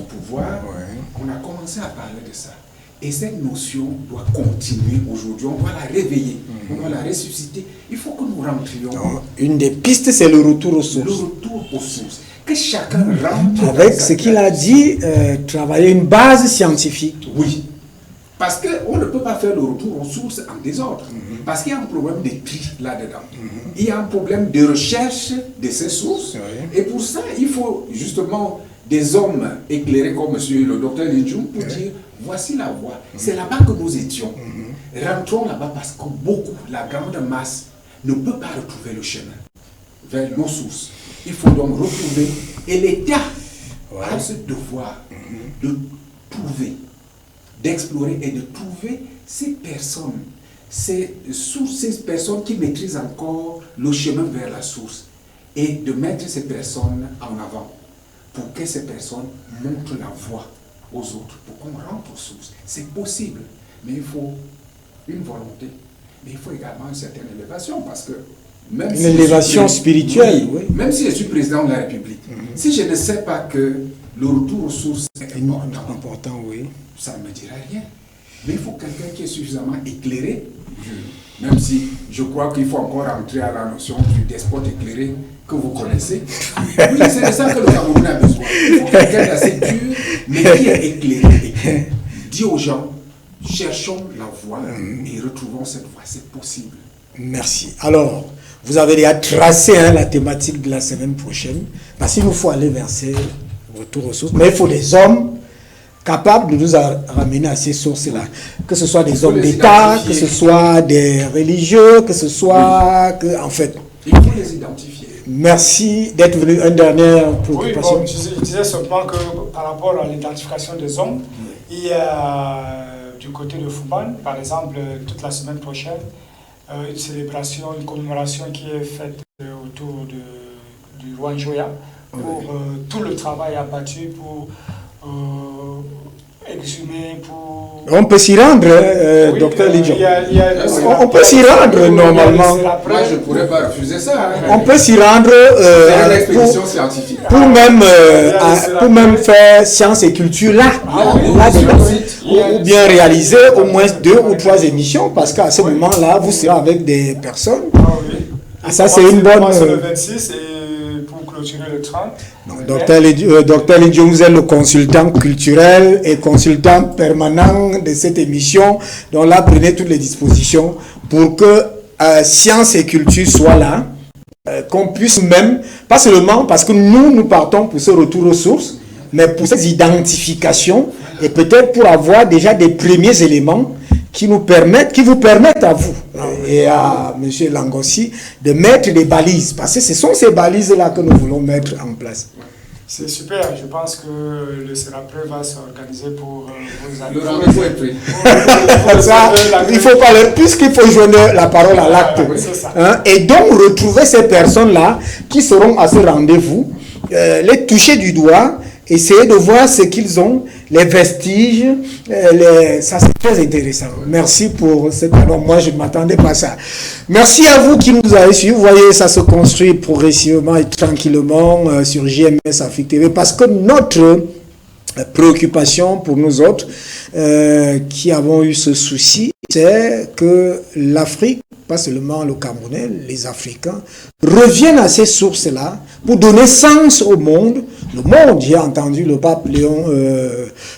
pouvoir, on a commencé à parler de ça. Et cette notion doit continuer aujourd'hui. On doit la réveiller, on doit la ressusciter. Il faut que nous rentrions. Une des pistes, c'est le retour aux sources. Le retour aux sources. Que chacun rentre. Avec ce qu'il a dit, travailler une base scientifique. Oui. Parce qu'on ne peut pas faire le retour aux sources en désordre. Parce qu'il y a un problème de tri là-dedans. Il y a un problème de recherche de ces sources. Et pour ça, il faut justement des hommes éclairés comme monsieur le docteur Lidjoum pour dire, voici la voie. C'est là-bas que nous étions. Rentrons là-bas parce que beaucoup, la grande masse, ne peut pas retrouver le chemin vers nos sources. Il faut donc retrouver. Et l'État a ce devoir de trouver, d'explorer et de trouver ces personnes, ces personnes qui maîtrisent encore le chemin vers la source et de mettre ces personnes en avant pour que ces personnes montrent la voie aux autres, pour qu'on rentre aux sources. C'est possible, mais il faut une volonté, mais il faut également une certaine élévation parce que même une élévation spirituelle. Même si je suis président de la République, si je ne sais pas que le retour aux sources est important, ça ne me dira rien. Mais il faut quelqu'un qui est suffisamment éclairé, même si je crois qu'il faut encore entrer à la notion du despote éclairé que vous connaissez. Oui, c'est de ça que le Cameroun a besoin. Il faut quelqu'un d'assez dur, mais qui est éclairé. Dit aux gens, cherchons la voie et retrouvons cette voie, c'est possible. Merci. Alors, vous avez déjà tracé la thématique de la semaine prochaine, parce qu'il nous faut aller vers ces retours aux sources, mais il faut des hommes capables de nous ramener à ces sources-là. Que ce soit des hommes d'État, que ce soit des religieux, que ce soit... en fait, il faut les identifier. Merci d'être venu. Une dernière préoccupation. Oui, bon, je disais simplement que par rapport à l'identification des hommes, il y a du côté de Fouban, par exemple, toute la semaine prochaine, une célébration, une commémoration qui est faite autour du roi Njoya pour tout le travail abattu pour exhumer, pour... On peut s'y rendre, docteur Lidjoum. On peut s'y rendre normalement. Moi, je ne pourrais pas refuser ça. On peut s'y rendre pour même faire sciences et culture là, ou bien réaliser au moins 2 ou 3 émissions, parce qu'à ce moment-là, vous serez avec des personnes. Ça, c'est une bonne... le 26 et pour clôturer le 30. Docteur Lidjoum, vous êtes le consultant culturel et consultant permanent de cette émission. Donc là, prenez toutes les dispositions pour que science et culture soient là, qu'on puisse même, pas seulement parce que nous partons pour ce retour aux sources, mais pour ces identifications et peut-être pour avoir déjà des premiers éléments qui vous permettent à vous et à M. Langossi de mettre des balises, parce que ce sont ces balises-là que nous voulons mettre en place. C'est super, je pense que le Sérapreux va s'organiser pour vous Le rendez-vous est pris. Il faut parler, puisqu'il faut joindre la parole à l'acte. Et donc retrouver ces personnes-là qui seront à ce rendez-vous, les toucher du doigt, essayer de voir ce qu'ils ont les vestiges, ça c'est très intéressant. Merci pour cette annonce. Moi, je ne m'attendais pas à ça. Merci à vous qui nous avez suivis. Vous voyez, ça se construit progressivement et tranquillement sur JMS Afrique TV parce que notre préoccupation pour nous autres qui avons eu ce souci, c'est que l'Afrique, pas seulement le Camerounais, les Africains, reviennent à ces sources-là pour donner sens au monde. Le monde, j'ai entendu le pape Léon,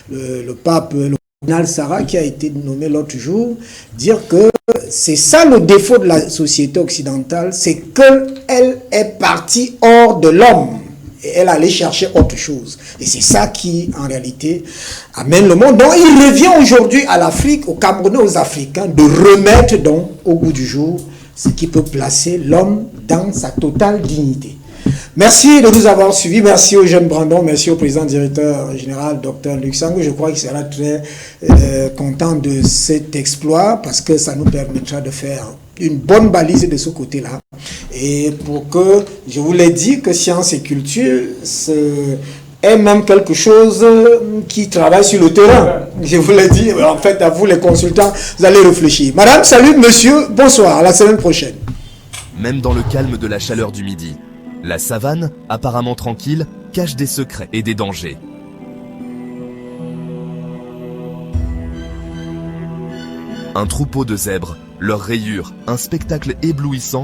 le cardinal Sarah, qui a été nommé l'autre jour, dire que c'est ça le défaut de la société occidentale, c'est qu'elle est partie hors de l'homme. Et elle allait chercher autre chose. Et c'est ça qui, en réalité, amène le monde. Donc, il revient aujourd'hui à l'Afrique, aux Camerounais, aux Africains, de remettre donc au goût du jour ce qui peut placer l'homme dans sa totale dignité. Merci de nous avoir suivis. Merci au jeune Brandon. Merci au président directeur général, Dr Luxango. Je crois qu'il sera très content de cet exploit parce que ça nous permettra de faire une bonne balise de ce côté-là. Et pour que, je vous l'ai dit, que science et culture est même quelque chose qui travaille sur le terrain. Je vous l'ai dit, en fait, à vous les consultants, vous allez réfléchir. Madame, salut, monsieur, bonsoir, à la semaine prochaine. Même dans le calme de la chaleur du midi, la savane, apparemment tranquille, cache des secrets et des dangers. Un troupeau de zèbres, leurs rayures, un spectacle éblouissant